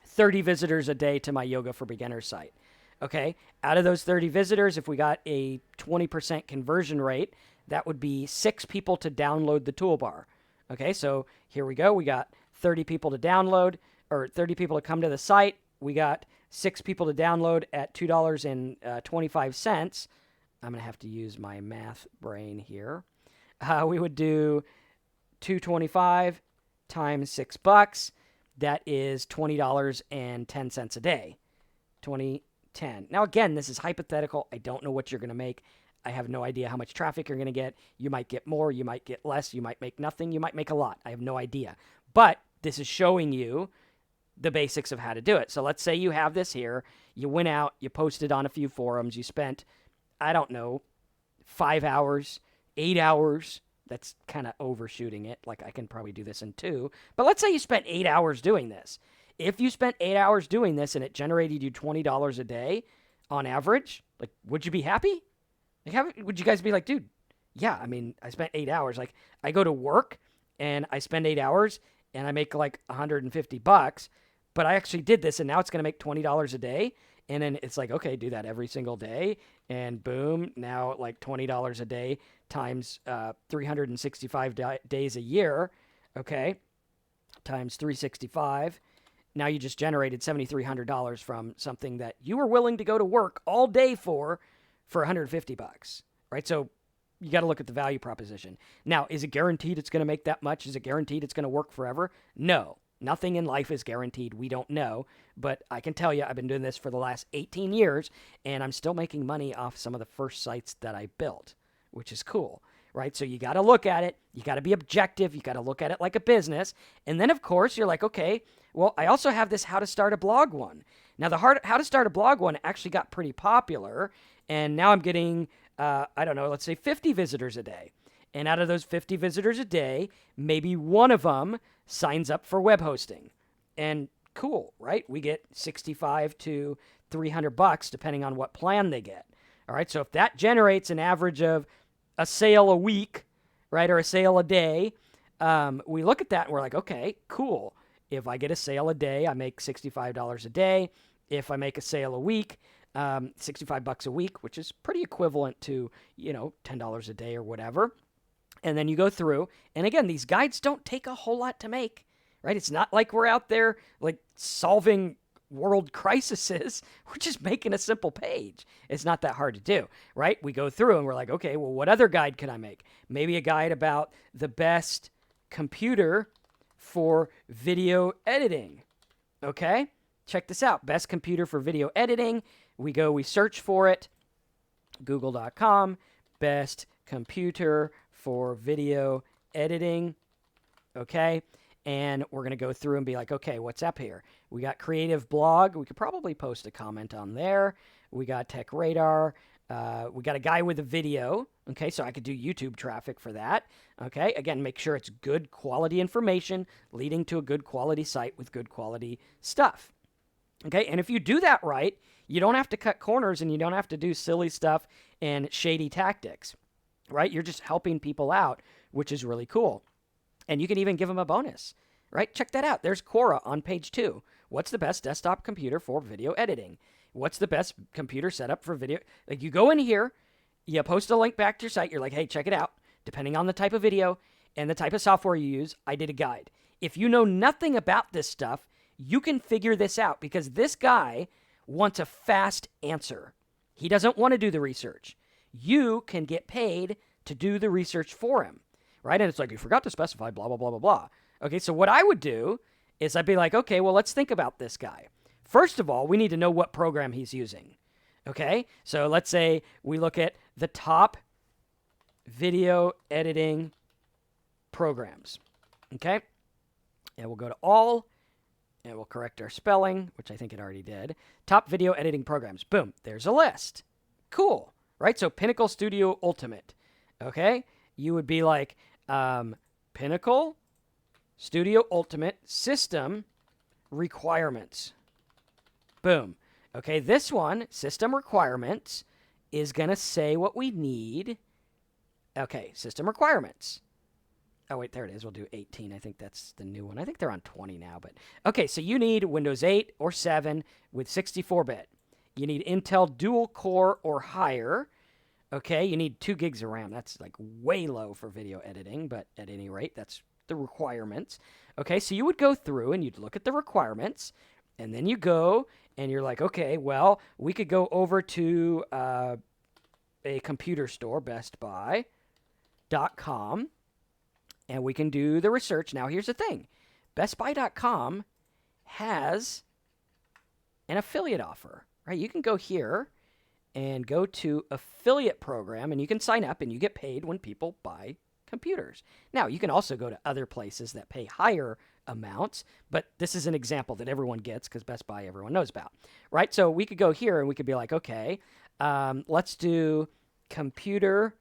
30 visitors a day to my Yoga for Beginners site. Okay, out of those 30 visitors, if we got a 20% conversion rate, that would be 6 people to download the toolbar. Okay, so here we go. We got 30 people to download, or 30 people to come to the site. We got 6 people to download at $2.25. I'm going to have to use my math brain here. We would do $2.25 times $6. That is $20.10 a day. 2010. Now, again, this is hypothetical. I don't know what you're going to make. I have no idea how much traffic you're going to get. You might get more. You might get less. You might make nothing. You might make a lot. I have no idea. But this is showing you the basics of how to do it. So let's say you have this here. You went out. You posted on a few forums. You spent, I don't know, 5 hours, 8 hours. That's kind of overshooting it. Like, I can probably do this in 2. But let's say you spent 8 hours doing this. If you spent 8 hours doing this and it generated you $20 a day on average, like, would you be happy? Like, would you guys be like, dude, yeah, I mean, I spent 8 hours. Like, I go to work and I spend 8 hours and I make like $150, but I actually did this and now it's going to make $20 a day. And then it's like, okay, do that every single day. And boom, now like $20 a day times 365 days a year, okay, times 365. Now you just generated $7,300 from something that you were willing to go to work all day for $150, right? So you got to look at the value proposition. Now, is it guaranteed it's going to make that much? Is it guaranteed it's going to work forever? No. Nothing in life is guaranteed. We don't know. But I can tell you, I've been doing this for the last 18 years, and I'm still making money off some of the first sites that I built, which is cool, right? So you got to look at it. You got to be objective. You got to look at it like a business. And then, of course, you're like, okay, well, I also have this how to start a blog one. Now, the how to start a blog one actually got pretty popular, and now I'm getting, I don't know, let's say 50 visitors a day. And out of those 50 visitors a day, maybe one of them signs up for web hosting. And cool, right? We get 65 to $300 depending on what plan they get. All right, so if that generates an average of a sale a week, right, or a sale a day, we look at that and we're like, okay, cool. If I get a sale a day, I make $65 a day. If I make a sale a week, $65 a week, which is pretty equivalent to, $10 a day or whatever. And then you go through, and again, these guides don't take a whole lot to make, right? It's not like we're out there like solving world crises. We're just making a simple page. It's not that hard to do, right? We go through and we're like, okay, well, what other guide can I make? Maybe a guide about the best computer for video editing. Okay, check this out. Best computer for video editing. We search for it. Google.com, best computer for video editing, okay? And we're going to go through and be like, okay, what's up here? We got Creative Blog. We could probably post a comment on there. We got Tech Radar. We got a guy with a video. Okay, so I could do YouTube traffic for that. Okay, again, make sure it's good quality information leading to a good quality site with good quality stuff. Okay, and if you do that right, you don't have to cut corners and you don't have to do silly stuff and shady tactics, right? You're just helping people out, which is really cool. And you can even give them a bonus, right? Check that out. There's Quora on page 2. What's the best desktop computer for video editing? What's the best computer setup for video? Like, you go in here, you post a link back to your site. You're like, hey, check it out. Depending on the type of video and the type of software you use, I did a guide. If you know nothing about this stuff, you can figure this out because this guy wants a fast answer. He doesn't want to do the research. You can get paid to do the research for him, right? And it's like, you forgot to specify blah, blah, blah, blah, blah. Okay, so what I would do is I'd be like, okay, well, let's think about this guy. First of all, we need to know what program he's using. Okay, so let's say we look at the top video editing programs. Okay, and we'll go to all, and we'll correct our spelling, which I think it already did. Top video editing programs. Boom, there's a list. Cool, right? So Pinnacle Studio Ultimate. Okay, you would be like Pinnacle Studio Ultimate System Requirements. Boom. Okay, this one, System Requirements, is going to say what we need. Okay, System Requirements. Oh, wait, there it is. We'll do 18. I think that's the new one. I think they're on 20 now. But okay, so you need Windows 8 or 7 with 64-bit. You need Intel Dual Core or higher. Okay, you need 2 gigs of RAM. That's like way low for video editing, but at any rate, that's the requirements. Okay, so you would go through and you'd look at the requirements, and then you go and you're like, okay, well, we could go over to a computer store, bestbuy.com, and we can do the research. Now, here's the thing. bestbuy.com has an affiliate offer, right? You can go here and go to affiliate program, and you can sign up, and you get paid when people buy computers. Now, you can also go to other places that pay higher amounts, but this is an example that everyone gets because Best Buy everyone knows about, right? So we could go here and we could be like, okay, let's do computers.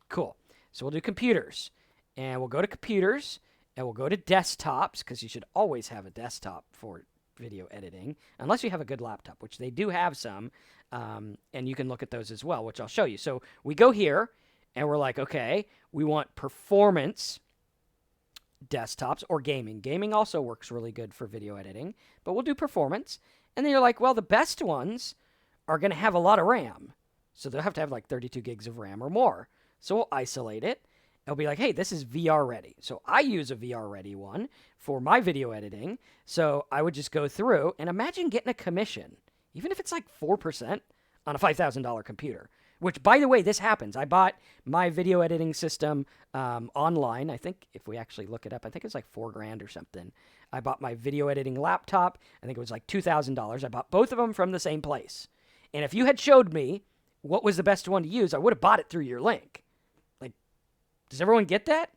Cool. So we'll do computers, and we'll go to computers, and we'll go to desktops because you should always have a desktop for video editing, unless you have a good laptop, which they do have some, and you can look at those as well, which I'll show you. So we go here, and we're like, okay, we want performance desktops or gaming. Gaming also works really good for video editing, but we'll do performance. And then you're like, well, the best ones are going to have a lot of RAM. So they'll have to have like 32 gigs of RAM or more. So we'll isolate it. It'll be like, hey, this is VR ready. So I use a VR ready one for my video editing. So I would just go through and imagine getting a commission, even if it's like 4% on a $5,000 computer. Which, by the way, this happens. I bought my video editing system online. I think if we actually look it up, I think it's like $4,000 or something. I bought my video editing laptop. I think it was like $2,000. I bought both of them from the same place. And if you had showed me what was the best one to use, I would have bought it through your link. Like, does everyone get that?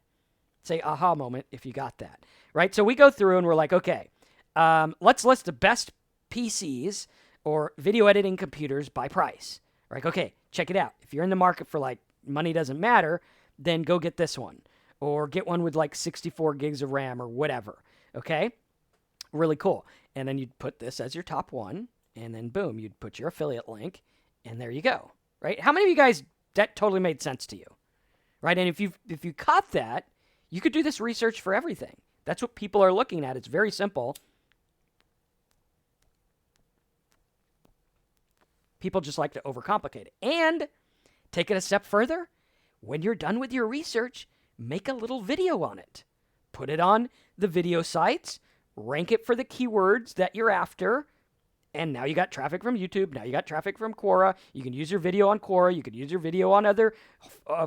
Say aha moment if you got that, right? So we go through and we're like, okay, let's list the best PCs or video editing computers by price. Like, okay, check it out. If you're in the market for like money doesn't matter, then go get this one. Or get one with like 64 gigs of RAM or whatever. Okay? Really cool. And then you'd put this as your top one. And then boom, you'd put your affiliate link. And there you go. Right? How many of you guys, that totally made sense to you? Right? And if you caught that, you could do this research for everything. That's what people are looking at. It's very simple. People just like to overcomplicate it. And take it a step further. When you're done with your research, make a little video on it. Put it on the video sites. Rank it for the keywords that you're after. And now you got traffic from YouTube. Now you got traffic from Quora. You can use your video on Quora. You could use your video on other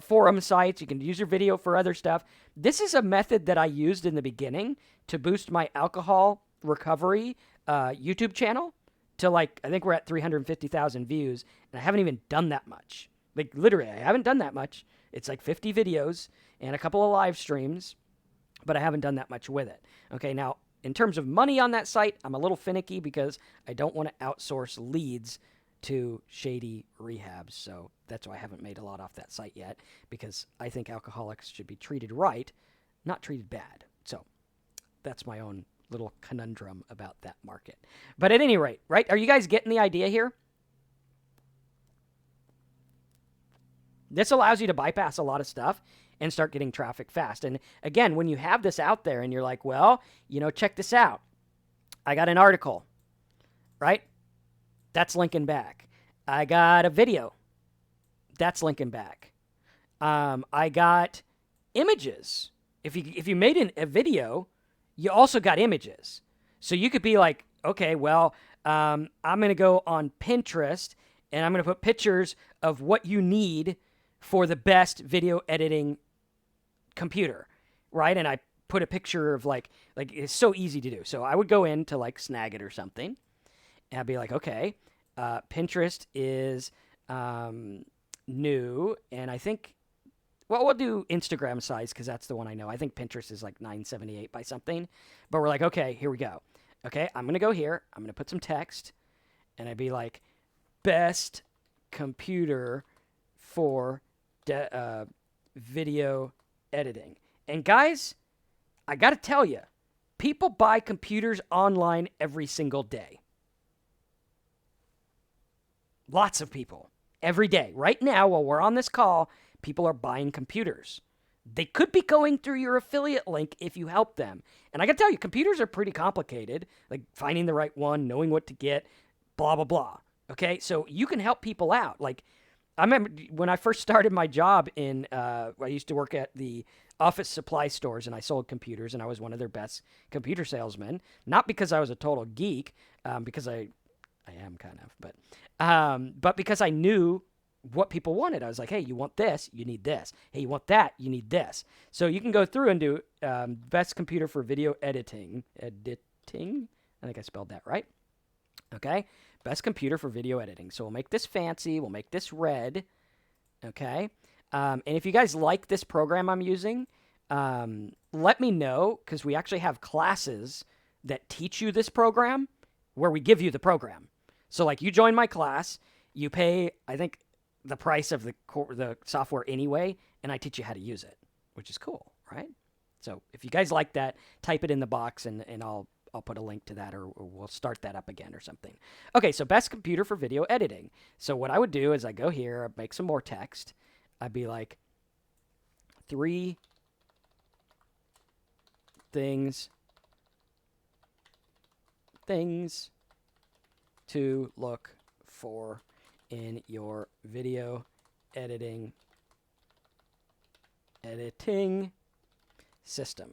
forum sites. You can use your video for other stuff. This is a method that I used in the beginning to boost my alcohol recovery YouTube channel. To like, I think we're at 350,000 views, and I haven't even done that much. Like, literally, I haven't done that much. It's like 50 videos and a couple of live streams, but I haven't done that much with it. Okay, now, in terms of money on that site, I'm a little finicky because I don't want to outsource leads to shady rehabs. So that's why I haven't made a lot off that site yet, because I think alcoholics should be treated right, not treated bad. So that's my own little conundrum about that market. But at any rate, right? Are you guys getting the idea here? This allows you to bypass a lot of stuff and start getting traffic fast. And again, when you have this out there and you're like, well, check this out. I got an article, right? That's linking back. I got a video. That's linking back. I got images. If you made a video, you also got images. So you could be like, okay, well, I'm going to go on Pinterest and I'm going to put pictures of what you need for the best video editing computer, right? And I put a picture of like it's so easy to do. So I would go into like Snagit or something, and I'd be like, okay, Pinterest is new, and I think, well, we'll do Instagram size because that's the one I know. I think Pinterest is like 978 by something, but we're like, okay, here we go. Okay, I'm gonna go here. I'm gonna put some text, and I'd be like, best computer for video editing. And guys, I got to tell you, people buy computers online every single day. Lots of people. Every day. Right now, while we're on this call, people are buying computers. They could be going through your affiliate link if you help them. And I got to tell you, computers are pretty complicated. Like finding the right one, knowing what to get, blah, blah, blah. Okay? So you can help people out. Like, I remember when I first started my job I used to work at the office supply stores, and I sold computers, and I was one of their best computer salesmen. Not because I was a total geek, because I am kind of, but because I knew what people wanted. I was like, hey, you want this, you need this. Hey, you want that, you need this. So you can go through and do best computer for video editing. I think I spelled that right. Okay. Best computer for video editing. So we'll make this fancy. We'll make this red. Okay. And if you guys like this program I'm using, let me know, because we actually have classes that teach you this program where we give you the program. So like you join my class, you pay, I think, the price of the software anyway, and I teach you how to use it, which is cool, right? So if you guys like that, type it in the box, and I'll put a link to that, or we'll start that up again or something. Okay, so best computer for video editing. So what I would do is I go here, I'd make some more text. I'd be like, 3 things to look for in your video editing system.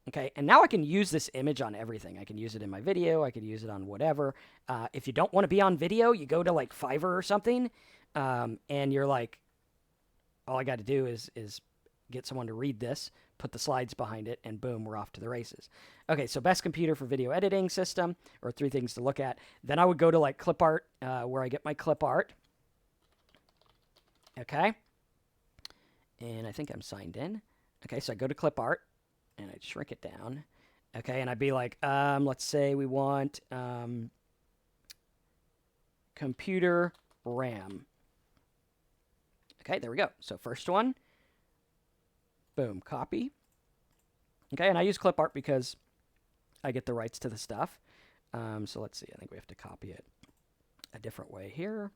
Okay, and now I can use this image on everything. I can use it in my video. I could use it on whatever. If you don't want to be on video, you go to like Fiverr or something, and you're like, all I got to do is get someone to read this, put the slides behind it, and boom, we're off to the races. Okay, so best computer for video editing system, or 3 things to look at. Then I would go to like clip art, where I get my clip art. Okay, and I think I'm signed in. Okay, so I go to clip art, and I'd shrink it down. Okay, and I'd be like, let's say we want computer RAM. Okay, there we go. So first one, boom, copy. Okay, and I use clip art because I get the rights to the stuff. So let's see, I think we have to copy it a different way here.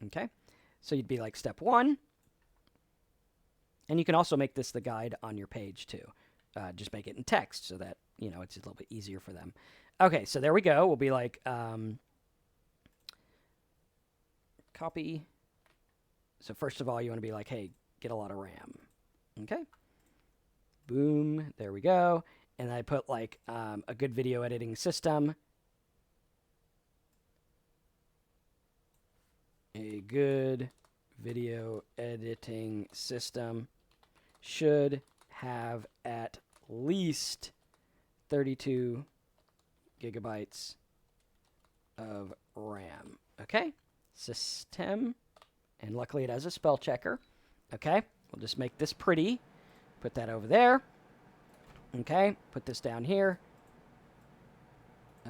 Okay, so you'd be like step 1. And you can also make this the guide on your page too. Just make it in text so that, it's a little bit easier for them. Okay, so there we go. We'll be like, copy. So first of all, you want to be like, hey, get a lot of RAM. Okay. Boom. There we go. And I put like a good video editing system. A good video editing system should have at least 32 gigabytes of RAM. Okay? System. And luckily it has a spell checker. Okay? We'll just make this pretty. Put that over there. Okay? Put this down here.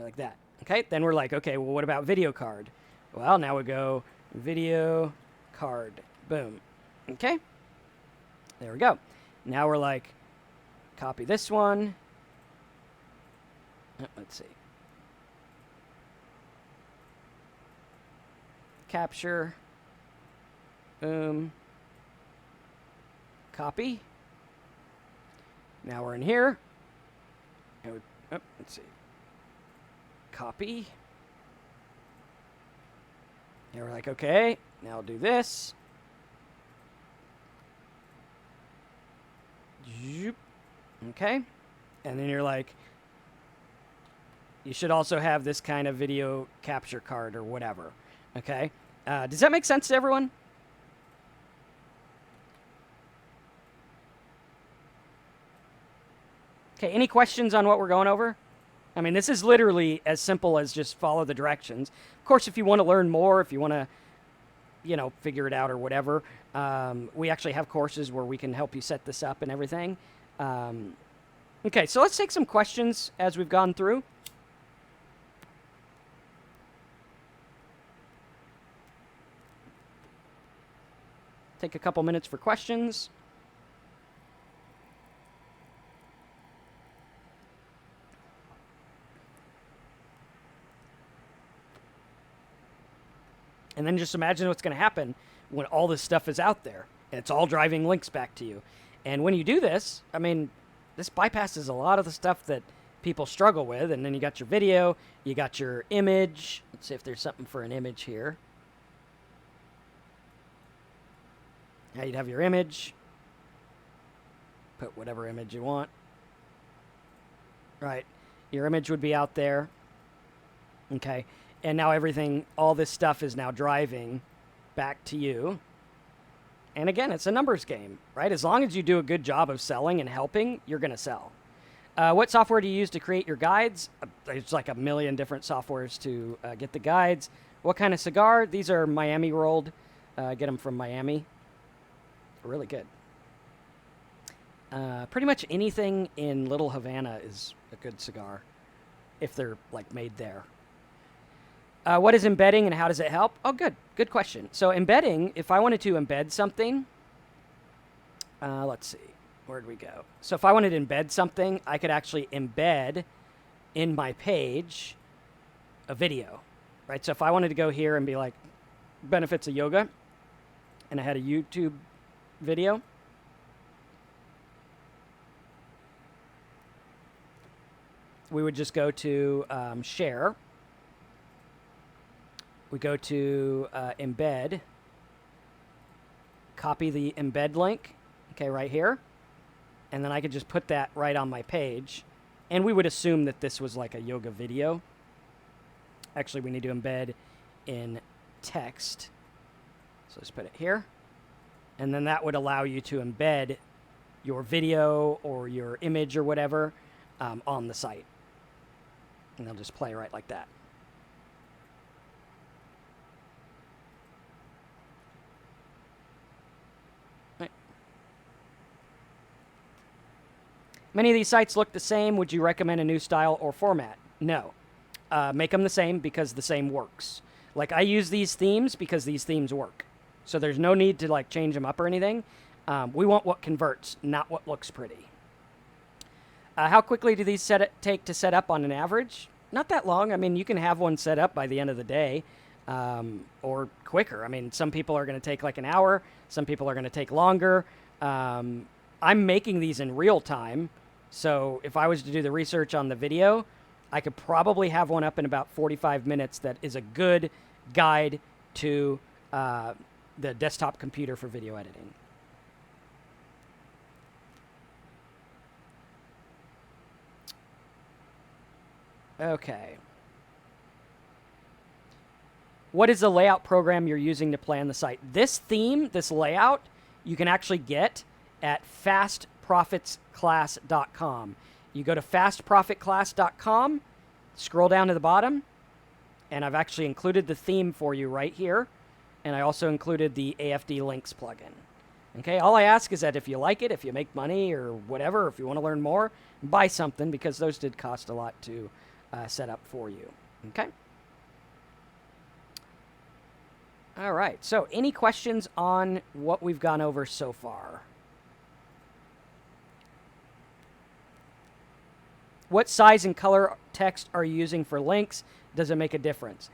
like that. Okay, then we're like, okay, well, what about video card? Well, now we go video card. Boom. Okay, there we go. Now we're like, copy this one. Let's see. Capture. Boom. Copy. Now we're in here. And let's see. Copy. And we're like, okay, now I'll do this. Okay. And then you're like, you should also have this kind of video capture card or whatever. Okay. Does that make sense to everyone? Okay, any questions on what we're going over? I mean, this is literally as simple as just follow the directions. Of course, if you want to learn more, if you want to, figure it out or whatever, we actually have courses where we can help you set this up and everything. Okay, so let's take some questions as we've gone through. Take a couple minutes for questions. And then just imagine what's going to happen when all this stuff is out there and it's all driving links back to you. And when you do this, I mean, this bypasses a lot of the stuff that people struggle with. And then you got your video, you got your image. Let's see if there's something for an image here. Now you'd have your image. Put whatever image you want. Right. Your image would be out there. Okay. And now everything, all this stuff is now driving back to you. And again, it's a numbers game, right? As long as you do a good job of selling and helping, you're going to sell. What software do you use to create your guides? There's like a million different softwares to get the guides. What kind of cigar? These are Miami rolled. Get them from Miami. Really good. Pretty much anything in Little Havana is a good cigar if they're like made there. What is embedding and how does it help? Oh, good. Good question. So embedding, if I wanted to embed something, let's see, where'd we go? So if I wanted to embed something, I could actually embed in my page a video, right? So if I wanted to go here and be like, benefits of yoga, and I had a YouTube video, we would just go to share. We go to embed, copy the embed link, okay, right here, and then I could just put that right on my page, and we would assume that this was like a yoga video. Actually, we need to embed in text, so let's put it here, and then that would allow you to embed your video or your image or whatever on the site, and they'll just play right like that. Many of these sites look the same. Would you recommend a new style or format? No. Make them the same because the same works. Like, I use these themes because these themes work. So there's no need to, like, change them up or anything. We want what converts, not what looks pretty. How quickly do these take to set up on an average? Not that long. I mean, you can have one set up by the end of the day or quicker. I mean, some people are going to take like an hour. Some people are going to take longer. I'm making these in real time. So if I was to do the research on the video, I could probably have one up in about 45 minutes that is a good guide to the desktop computer for video editing. Okay. What is the layout program you're using to plan the site? This theme, this layout, you can actually get at fastprofitsclass.com. You go to fastprofitclass.com, scroll down to the bottom, and I've actually included the theme for you right here, and I also included the AFD Links plugin. Okay, all I ask is that if you like it, if you make money or whatever, if you want to learn more, buy something, because those did cost a lot to set up for you. Okay? All right. So any questions on what we've gone over so far? What size and color text are you using for links? Does it make a difference?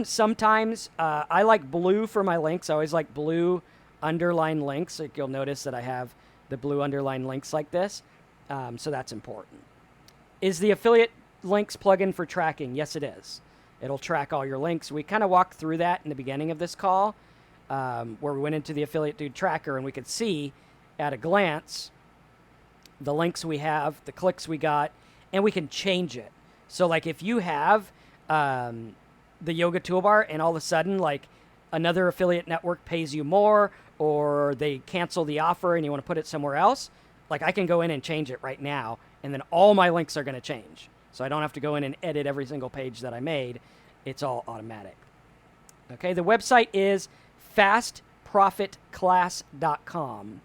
Sometimes I like blue for my links. I always like blue underline links. Like you'll notice that I have the blue underline links like this. So that's important. Is the affiliate links plugin for tracking? Yes, it is. It'll track all your links. We kind of walked through that in the beginning of this call, where we went into the Affiliate Dude tracker and we could see at a glance the links we have, the clicks we got, and we can change it. So like if you have the yoga toolbar and all of a sudden like another affiliate network pays you more or they cancel the offer and you want to put it somewhere else, like I can go in and change it right now and then all my links are going to change. So I don't have to go in and edit every single page that I made. It's all automatic. Okay, the website is fastprofitclass.com.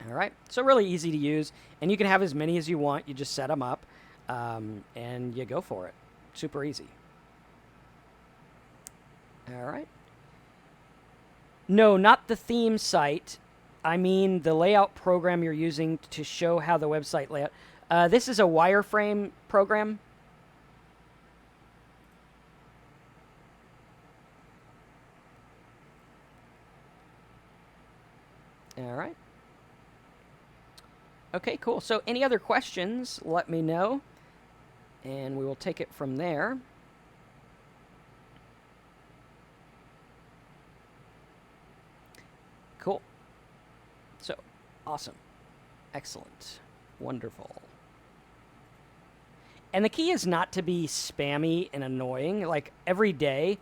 All right, so really easy to use, and you can have as many as you want. You just set them up, and you go for it. Super easy. All right. No, not the theme site. I mean the layout program you're using to show how the website layout. This is a wireframe program. All right. Okay, cool. So any other questions, let me know, and we will take it from there. Cool. So, awesome. Excellent. Wonderful. And the key is not to be spammy and annoying. Like, every day,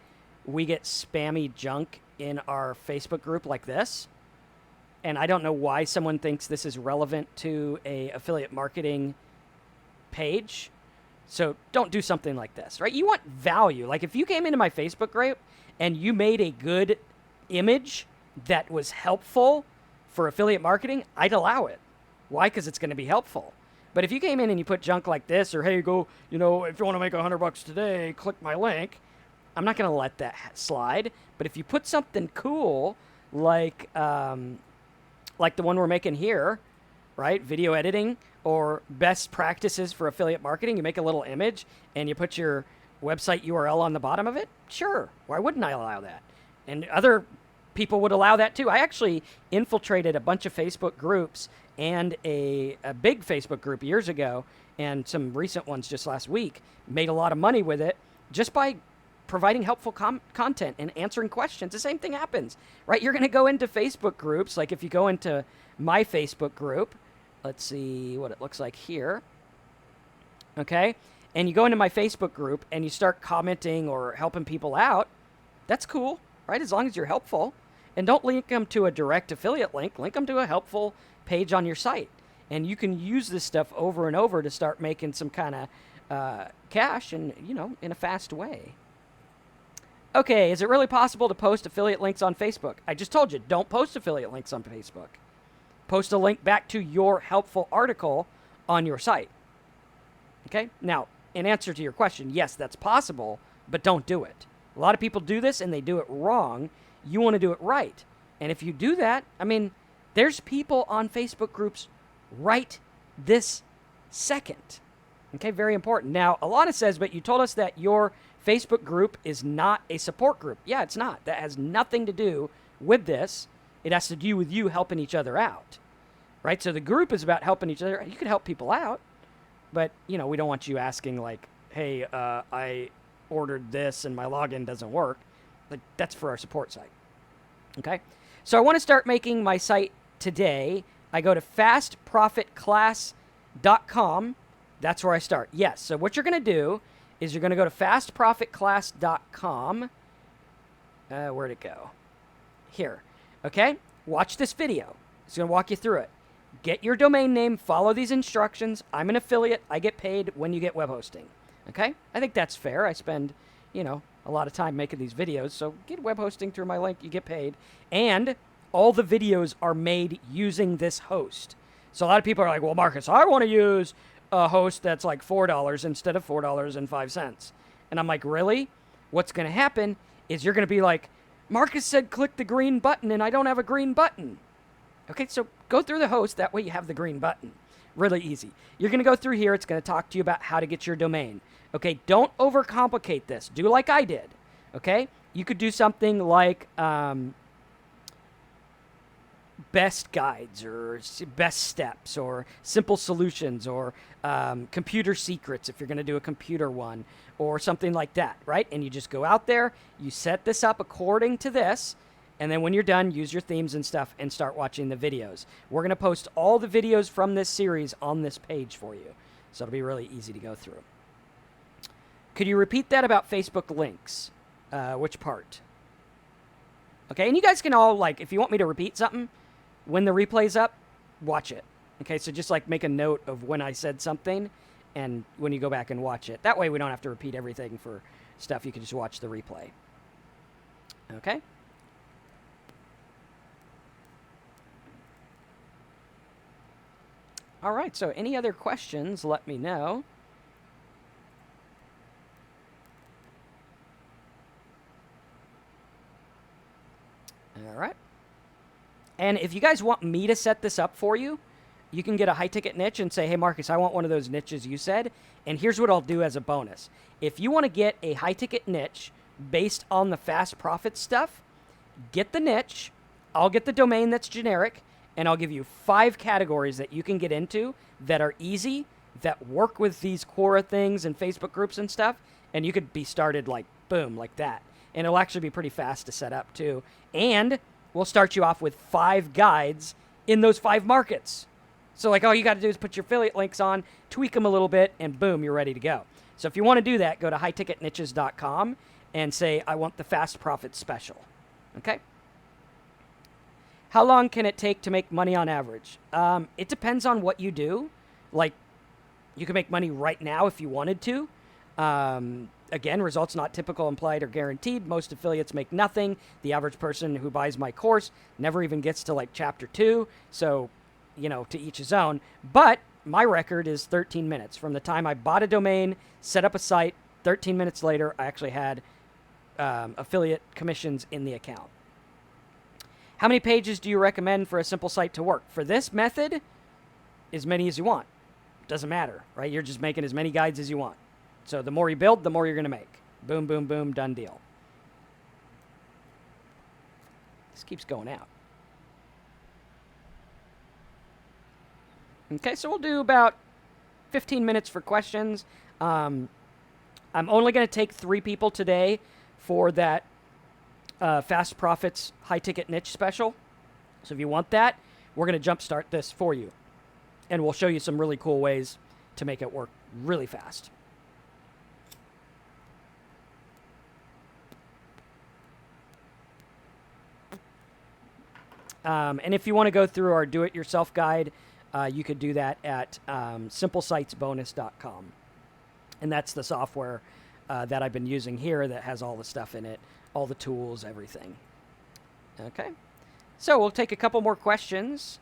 we get spammy junk in our Facebook group like this. And I don't know why someone thinks this is relevant to a affiliate marketing page. So don't do something like this, right? You want value. Like if you came into my Facebook group and you made a good image that was helpful for affiliate marketing, I'd allow it. Why? Because it's going to be helpful. But if you came in and you put junk like this, or hey, go, if you want to make $100 today, click my link, I'm not going to let that slide. But if you put something cool like the one we're making here, right? Video editing or best practices for affiliate marketing. You make a little image and you put your website URL on the bottom of it. Sure. Why wouldn't I allow that? And other people would allow that too. I actually infiltrated a bunch of Facebook groups and a big Facebook group years ago and some recent ones just last week. Made a lot of money with it just by providing helpful content and answering questions. The same thing happens, right? You're going to go into Facebook groups. Like if you go into my Facebook group, let's see what it looks like here. Okay. And you go into my Facebook group and you start commenting or helping people out. That's cool, right? As long as you're helpful. And don't link them to a direct affiliate link. Link them to a helpful page on your site. And you can use this stuff over and over to start making some kind of cash and, in a fast way. Okay, is it really possible to post affiliate links on Facebook? I just told you, don't post affiliate links on Facebook. Post a link back to your helpful article on your site. Okay? Now, in answer to your question, yes, that's possible, but don't do it. A lot of people do this and they do it wrong. You want to do it right. And if you do that, there's people on Facebook groups right this second. Okay, very important. Now, Alana says, but you told us that your Facebook group is not a support group. Yeah, it's not. That has nothing to do with this. It has to do with you helping each other out, right? So the group is about helping each other. You can help people out, but, we don't want you asking like, hey, I ordered this and my login doesn't work. Like, that's for our support site, okay? So I want to start making my site today. I go to fastprofitclass.com. That's where I start. Yes, so what you're going to do is you're going to go to fastprofitclass.com. Where'd it go? Here. Okay? Watch this video. It's going to walk you through it. Get your domain name. Follow these instructions. I'm an affiliate. I get paid when you get web hosting. Okay? I think that's fair. I spend, a lot of time making these videos. So get web hosting through my link. You get paid. And all the videos are made using this host. So a lot of people are like, well, Marcus, I want to use a host that's like $4 instead of $4.05. And I'm like, really? What's going to happen is you're going to be like, Marcus said click the green button and I don't have a green button. Okay, so go through the host. That way you have the green button. Really easy. You're going to go through here. It's going to talk to you about how to get your domain. Okay, don't overcomplicate this. Do like I did. Okay, you could do something like best guides or best steps or simple solutions or computer secrets if you're going to do a computer one or something like that, right? And you just go out there, you set this up according to this, and then when you're done, use your themes and stuff and start watching the videos. We're going to post all the videos from this series on this page for you, so it'll be really easy to go through. Could you repeat that about Facebook links? Which part? Okay, and you guys can all, like, if you want me to repeat something, when the replay's up, watch it. Okay, so just like make a note of when I said something and when you go back and watch it. That way we don't have to repeat everything for stuff. You can just watch the replay. Okay? All right, so any other questions, let me know. All right. And if you guys want me to set this up for you, you can get a high-ticket niche and say, hey, Marcus, I want one of those niches you said, and here's what I'll do as a bonus. If you want to get a high-ticket niche based on the fast profit stuff, get the niche, I'll get the domain that's generic, and I'll give you 5 categories that you can get into that are easy, that work with these Quora things and Facebook groups and stuff, and you could be started like, boom, like that. And it'll actually be pretty fast to set up, too. And we'll start you off with 5 guides in those 5 markets. So like all you got to do is put your affiliate links on, tweak them a little bit, and boom, you're ready to go. So if you want to do that, go to highticketniches.com and say, I want the fast profit special. Okay? How long can it take to make money on average? It depends on what you do. Like, you can make money right now if you wanted to. Again, results not typical, implied, or guaranteed. Most affiliates make nothing. The average person who buys my course never even gets to like chapter 2. So, you know, to each his own. But my record is 13 minutes. From the time I bought a domain, set up a site, 13 minutes later, I actually had affiliate commissions in the account. How many pages do you recommend for a simple site to work? For this method, as many as you want. Doesn't matter, right? You're just making as many guides as you want. So the more you build, the more you're going to make. Boom, boom, boom, done deal. This keeps going out. Okay, so we'll do about 15 minutes for questions. I'm only going to take 3 people today for that Fast Profits high ticket niche special. So if you want that, we're going to jumpstart this for you. And we'll show you some really cool ways to make it work really fast. And if you want to go through our do-it-yourself guide, you could do that at simplesitesbonus.com. And that's the software that I've been using here that has all the stuff in it, all the tools, everything. Okay. So we'll take a couple more questions.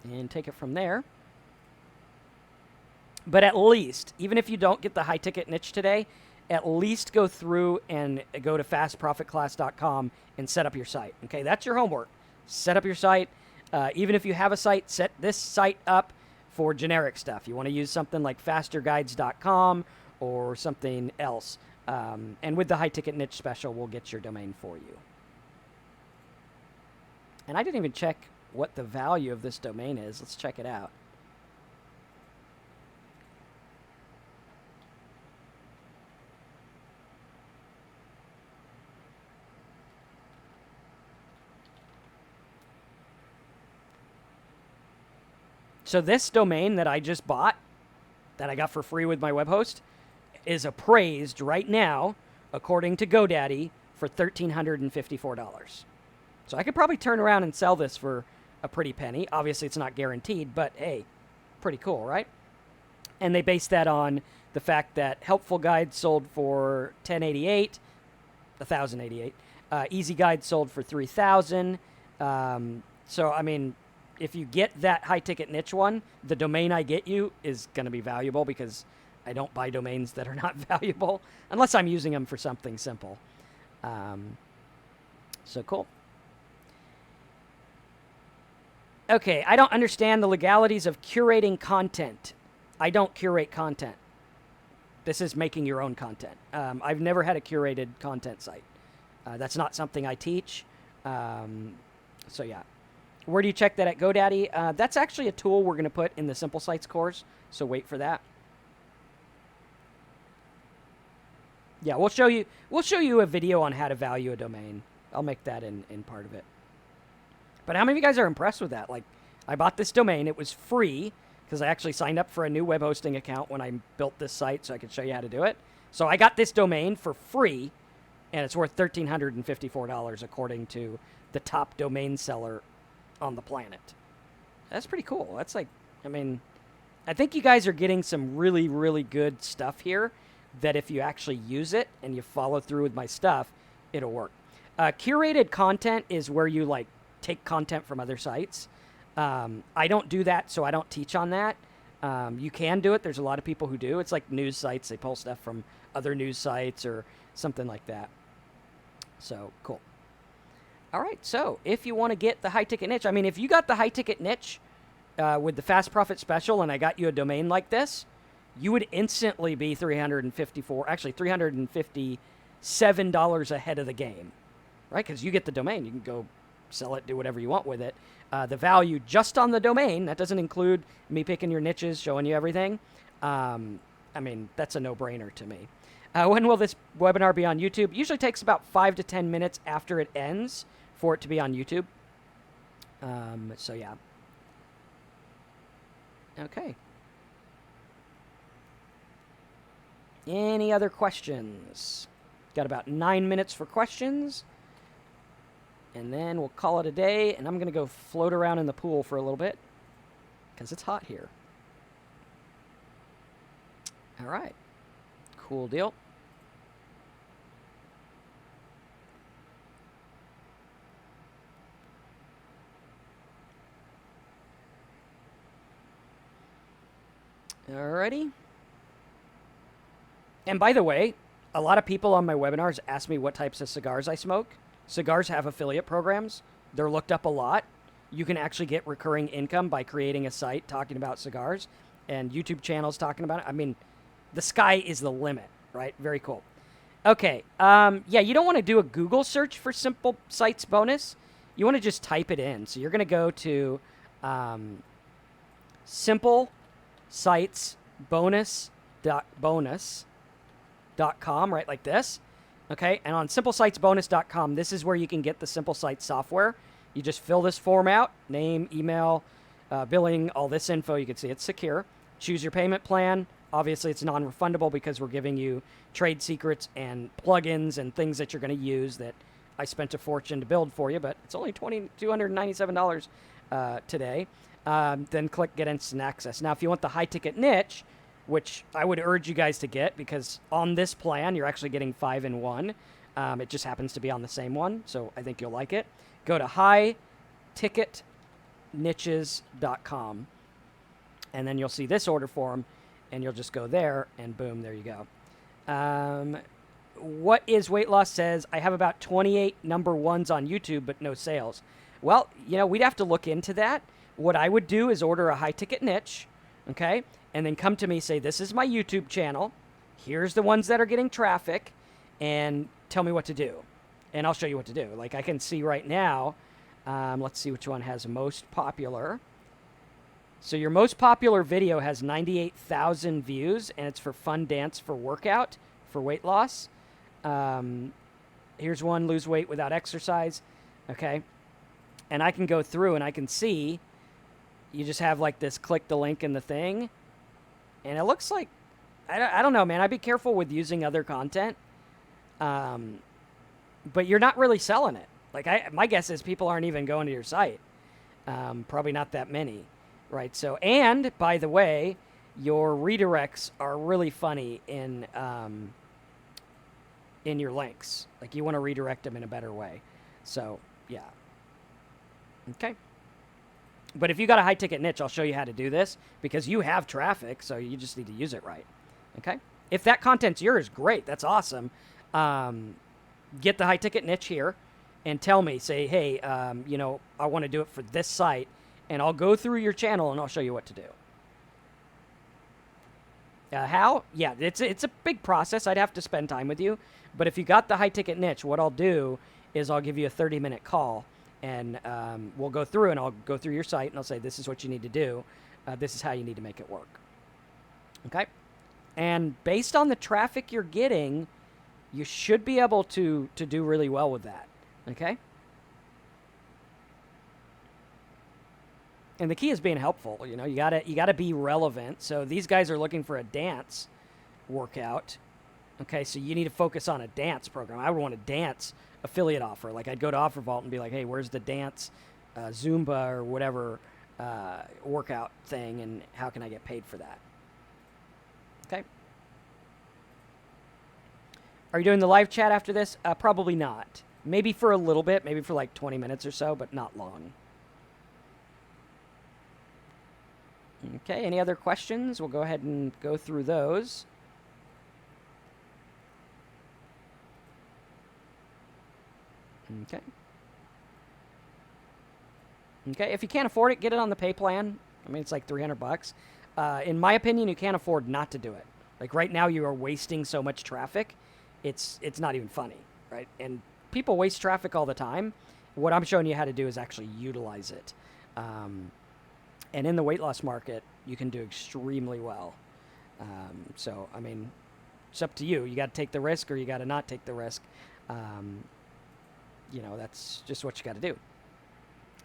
And take it from there. But at least, even if you don't get the high-ticket niche today, at least go through and go to fastprofitclass.com and set up your site. Okay, that's your homework. Set up your site. Even if you have a site, set this site up for generic stuff. You want to use something like fasterguides.com or something else. And with the high-ticket niche special, we'll get your domain for you. And I didn't even check what the value of this domain is. Let's check it out. So this domain that I just bought, that I got for free with my web host, is appraised right now, according to GoDaddy, for $1,354. So I could probably turn around and sell this for a pretty penny. Obviously, it's not guaranteed, but hey, pretty cool, right? And they base that on the fact that Helpful Guide sold for $10.88, 1,088. Easy Guide sold for 3,000. So, I mean, if you get that high ticket niche one, the domain I get you is going to be valuable because I don't buy domains that are not valuable unless I'm using them for something simple. So cool. Okay, I don't understand the legalities of curating content. I don't curate content. This is making your own content. I've never had a curated content site. That's not something I teach. So yeah. Where do you check that at GoDaddy? That's actually a tool we're going to put in the Simple Sites course, so wait for that. Yeah, we'll show you a video on how to value a domain. I'll make that in part of it. But how many of you guys are impressed with that? Like, I bought this domain. It was free because I actually signed up for a new web hosting account when I built this site so I could show you how to do it. So I got this domain for free, and it's worth $1,354 according to the top domain seller on the planet. That's pretty cool. That's like, I mean, I think you guys are getting some really, really good stuff here that if you actually use it and you follow through with my stuff, it'll work. Curated content is where you like take content from other sites. I don't do that, so I don't teach on that. You can do it. There's a lot of people who do. It's like news sites. They pull stuff from other news sites or something like that. So, cool. All right, so if you want to get the high-ticket niche, I mean, if you got the high-ticket niche with the Fast Profit Special and I got you a domain like this, you would instantly be $357 ahead of the game, right? Because you get the domain. You can go sell it, do whatever you want with it. The value just on the domain, that doesn't include me picking your niches, showing you everything. I mean, that's a no-brainer to me. When will this webinar be on YouTube? Usually takes about 5 to 10 minutes after it ends for it to be on YouTube. So, yeah. Okay. Any other questions? Got about 9 minutes for questions. And then we'll call it a day, and I'm going to go float around in the pool for a little bit because it's hot here. All right. Cool deal. Alrighty. And by the way, a lot of people on my webinars ask me what types of cigars I smoke. Cigars have affiliate programs. They're looked up a lot. You can actually get recurring income by creating a site talking about cigars and YouTube channels talking about it. I mean, the sky is the limit, right? Very cool. Okay. Yeah, you don't want to do a Google search for Simple Sites bonus. You want to just type it in. So you're going to go to Simple Sites bonus.com, right, like this. Okay, and on simplesitesbonus.com, this is where you can get the Simple Sites software. You just fill this form out, name, email, billing, all this info. You can see it's secure. Choose your payment plan. Obviously, it's non-refundable because we're giving you trade secrets and plugins and things that you're going to use that I spent a fortune to build for you, but it's only $297 today. Then click Get Instant Access. Now, if you want the high-ticket niche, which I would urge you guys to get because on this plan, you're actually getting 5 in 1. It just happens to be on the same one, so I think you'll like it. Go to highticketniches.com, and then you'll see this order form, and you'll just go there, and boom, there you go. What is Weight Loss says, I have about 28 number ones on YouTube, but no sales. Well, you know, we'd have to look into that. What I would do is order a high-ticket niche, okay, and then come to me, say, this is my YouTube channel. Here's the ones that are getting traffic, and tell me what to do. And I'll show you what to do. Like, I can see right now, let's see which one has most popular. So your most popular video has 98,000 views, and it's for fun dance for workout, for weight loss. Here's one, lose weight without exercise, okay? And I can go through and I can see, you just have like this, click the link in the thing, and it looks like, I don't know, man. I'd be careful with using other content. But you're not really selling it. Like, my guess is people aren't even going to your site. Probably not that many, right? So, and by the way, your redirects are really funny in in your links. Like, you want to redirect them in a better way. So, yeah. Okay. But if you got a high ticket niche, I'll show you how to do this because you have traffic, so you just need to use it right. Okay. If that content's yours, great. That's awesome. Get the high ticket niche here and tell me, say, hey, you know, I want to do it for this site, and I'll go through your channel and I'll show you what to do. How? Yeah, it's a big process. I'd have to spend time with you. But if you got the high ticket niche, what I'll do is I'll give you a 30-minute call, and we'll go through, and I'll go through your site, and I'll say, this is what you need to do. This is how you need to make it work. Okay? And based on the traffic you're getting, you should be able to do really well with that. Okay? And the key is being helpful. You know, you gotta be relevant. So these guys are looking for a dance workout. Okay, so you need to focus on a dance program. I would want a dance affiliate offer. Like, I'd go to OfferVault and be like, hey, where's the dance Zumba or whatever workout thing, and how can I get paid for that? Okay. Are you doing the live chat after this? Probably not. Maybe for a little bit, maybe for like 20 minutes or so, but not long. Okay, any other questions? We'll go ahead and go through those. Okay. Okay, if you can't afford it, get it on the pay plan. I mean, it's like $300. In my opinion, you can't afford not to do it. Like, right now, you are wasting so much traffic. It's not even funny, right? And people waste traffic all the time. What I'm showing you how to do is actually utilize it. And in the weight loss market, you can do extremely well. So, I mean, it's up to you. You got to take the risk, or you got to not take the risk. You know, that's just what you got to do.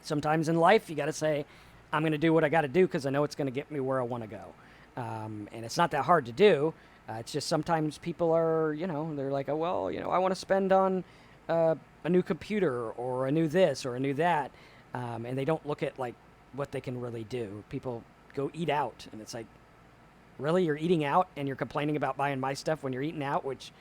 Sometimes in life, you got to say, I'm going to do what I got to do because I know it's going to get me where I want to go. And it's not that hard to do. It's just sometimes people are, you know, they're like, oh, well, you know, I want to spend on a new computer or a new this or a new that. And they don't look at, like, what they can really do. People go eat out, and it's like, really, you're eating out and you're complaining about buying my stuff when you're eating out, which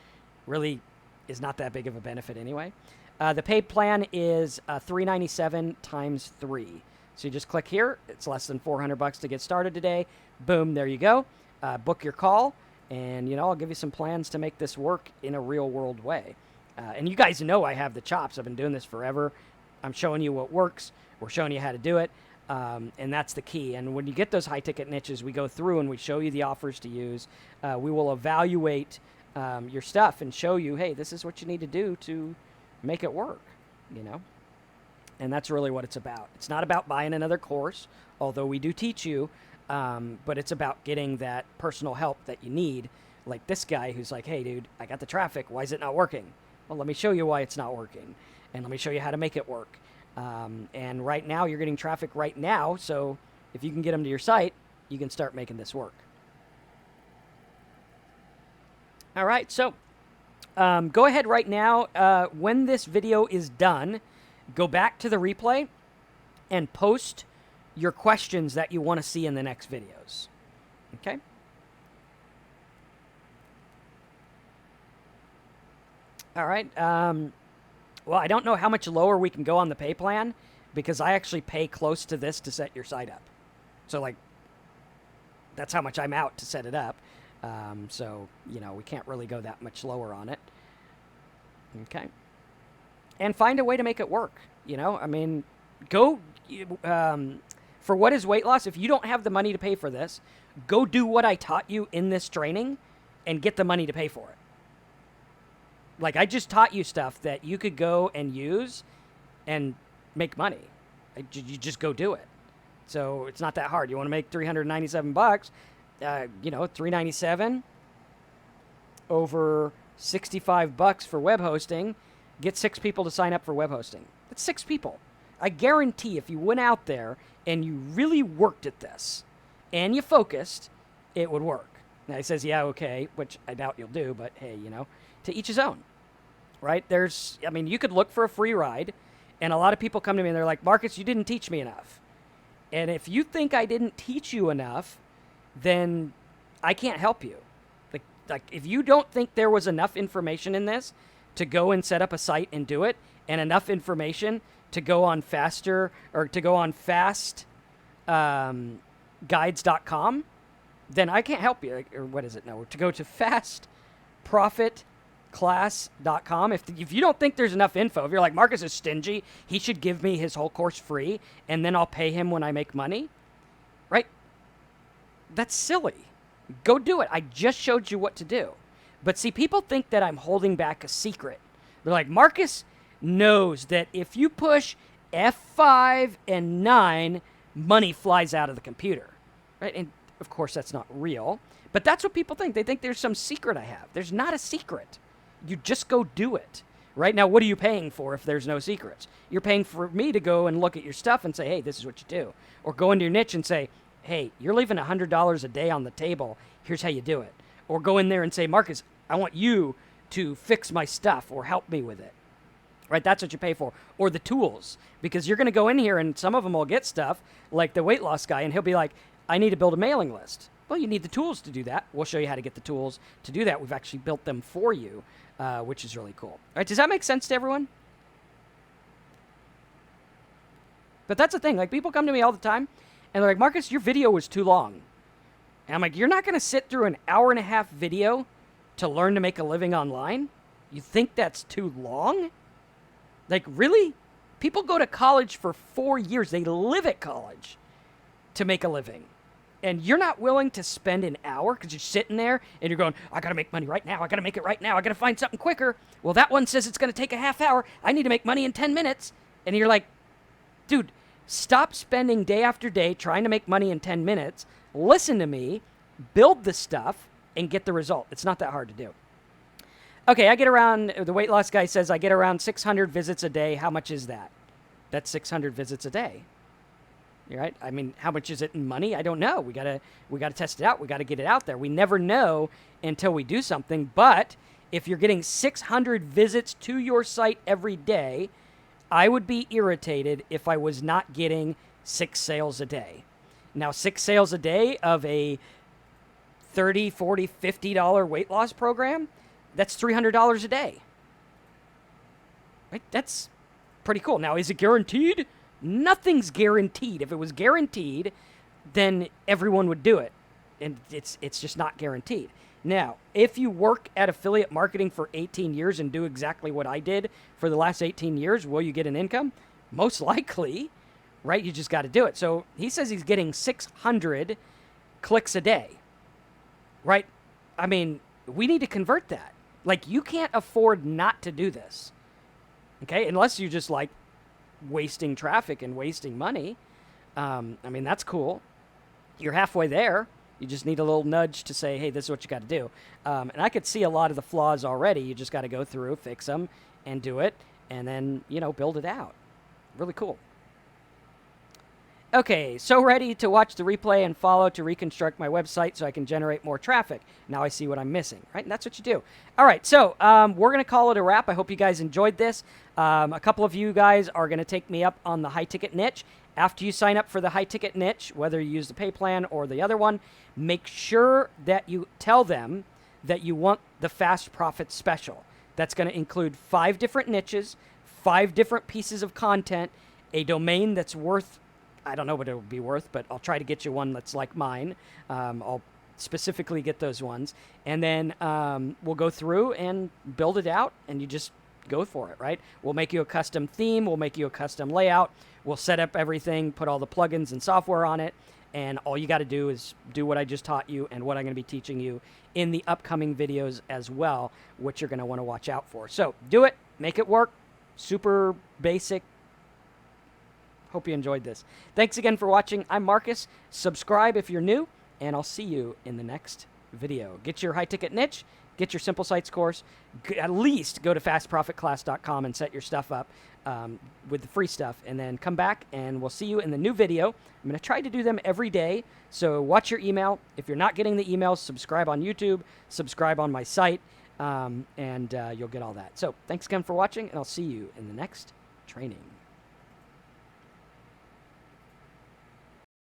really is not that big of a benefit anyway. The paid plan is $397 times 3. So you just click here. It's less than $400 to get started today. Boom, there you go. Book your call, and, you know, I'll give you some plans to make this work in a real world way. And you guys know I have the chops. I've been doing this forever. I'm showing you what works. We're showing you how to do it. And that's the key. And when you get those high ticket niches, we go through and we show you the offers to use. We will evaluate your stuff and show you, hey, this is what you need to do to make it work, you know? And that's really what it's about. It's not about buying another course, although we do teach you, but it's about getting that personal help that you need. Like this guy who's like, hey, dude, I got the traffic. Why is it not working? Well, let me show you why it's not working. And let me show you how to make it work. And right now, you're getting traffic right now. So if you can get them to your site, you can start making this work. All right. So go ahead right now. When this video is done, go back to the replay and post your questions that you want to see in the next videos. Okay? All right. Well, I don't know how much lower we can go on the pay plan because I actually pay close to this to set your site up. So, like, that's how much I'm out to set it up. So, you know, we can't really go that much lower on it. Okay. And find a way to make it work. You know, I mean, go for what is weight loss. If you don't have the money to pay for this, go do what I taught you in this training and get the money to pay for it. Like, I just taught you stuff that you could go and use and make money. You just go do it. So it's not that hard. You want to make $397, you know, $397 over $65 for web hosting. Get 6 people to sign up for web hosting. That's 6 people. I guarantee if you went out there and you really worked at this and you focused, it would work. Now he says, yeah, okay, which I doubt you'll do, but hey, you know, to each his own, right? I mean, you could look for a free ride, and a lot of people come to me and they're like, Marcus, you didn't teach me enough. And if you think I didn't teach you enough, then I can't help you. Like, Like, if you don't think there was enough information in this to go and set up a site and do it, and enough information to go on faster or to go on fastguides.com, then I can't help you. Or what is it now? To go to fastprofitclass.com. If you don't think there's enough info, if you're like, Marcus is stingy, he should give me his whole course free, and then I'll pay him when I make money, right? That's silly. Go do it. I just showed you what to do. But see, people think that I'm holding back a secret. They're like, Marcus knows that if you push F5 and 9, money flies out of the computer, right? And of course, that's not real. But that's what people think. They think there's some secret I have. There's not a secret. You just go do it. Right now, what are you paying for if there's no secrets? You're paying for me to go and look at your stuff and say, hey, this is what you do. Or go into your niche and say, hey, you're leaving $100 a day on the table. Here's how you do it. Or go in there and say, Marcus, I want you to fix my stuff or help me with it. Right? That's what you pay for. Or the tools. Because you're going to go in here and some of them will get stuff like the weight loss guy, and he'll be like, I need to build a mailing list. Well, you need the tools to do that. We'll show you how to get the tools to do that. We've actually built them for you, which is really cool. All right, does that make sense to everyone? But that's the thing. Like, people come to me all the time, and they're like, Marcus, your video was too long. And I'm like, you're not going to sit through an hour-and-a-half video to learn to make a living online? You think that's too long? Like, really? People go to college for 4 years. They live at college to make a living. And you're not willing to spend an hour because you're sitting there and you're going, I got to make money right now. I got to make it right now. I got to find something quicker. Well, that one says it's going to take a half hour. I need to make money in 10 minutes. And you're like, dude, stop spending day after day trying to make money in 10 minutes. Listen to me, build the stuff, and get the result. It's not that hard to do. Okay, I get around, the weight loss guy says I get around 600 visits a day. How much is that? That's 600 visits a day. Right? I mean, how much is it in money? I don't know. We gotta test it out. We gotta get it out there. We never know until we do something. But if you're getting 600 visits to your site every day, I would be irritated if I was not getting 6 sales a day. Now, 6 sales a day of a $30, $40, $50 weight loss program, that's $300 a day. Right? That's pretty cool. Now, is it guaranteed? Nothing's guaranteed. If it was guaranteed, then everyone would do it. And it's just not guaranteed. Now, if you work at affiliate marketing for 18 years and do exactly what I did for the last 18 years, will you get an income? Most likely, right? You just got to do it. So he says he's getting 600 clicks a day, right? I mean, we need to convert that. Like, you can't afford not to do this, okay? Unless you just like wasting traffic and wasting money. I mean, that's cool. You're halfway there. You just need a little nudge to say, hey, this is what you got to do. And I could see a lot of the flaws already. You just got to go through, fix them, and do it, and then, build it out. Really cool. Okay, so ready to watch the replay and follow to reconstruct my website so I can generate more traffic. Now I see what I'm missing, right? And that's what you do. All right, so we're going to call it a wrap. I hope you guys enjoyed this. A couple of you guys are going to take me up on the high-ticket niche. After you sign up for the high-ticket niche, whether you use the pay plan or the other one, make sure that you tell them that you want the Fast Profit Special. That's going to include 5 different niches, 5 different pieces of content, a domain that's worth, I don't know what it would be worth, but I'll try to get you one that's like mine. I'll specifically get those ones. And then we'll go through and build it out, and you just go for it, right? We'll make you a custom theme. We'll make you a custom layout. We'll set up everything, put all the plugins and software on it, and all you got to do is do what I just taught you and what I'm going to be teaching you in the upcoming videos as well, which you're going to want to watch out for. So do it. Make it work. Super basic. Hope you enjoyed this. Thanks again for watching. I'm Marcus. Subscribe if you're new, and I'll see you in the next video. Get your high-ticket niche. Get your Simple Sites course. At least go to fastprofitclass.com and set your stuff up with the free stuff. And then come back, and we'll see you in the new video. I'm going to try to do them every day, so watch your email. If you're not getting the emails, subscribe on YouTube, subscribe on my site, and you'll get all that. So thanks again for watching, and I'll see you in the next training.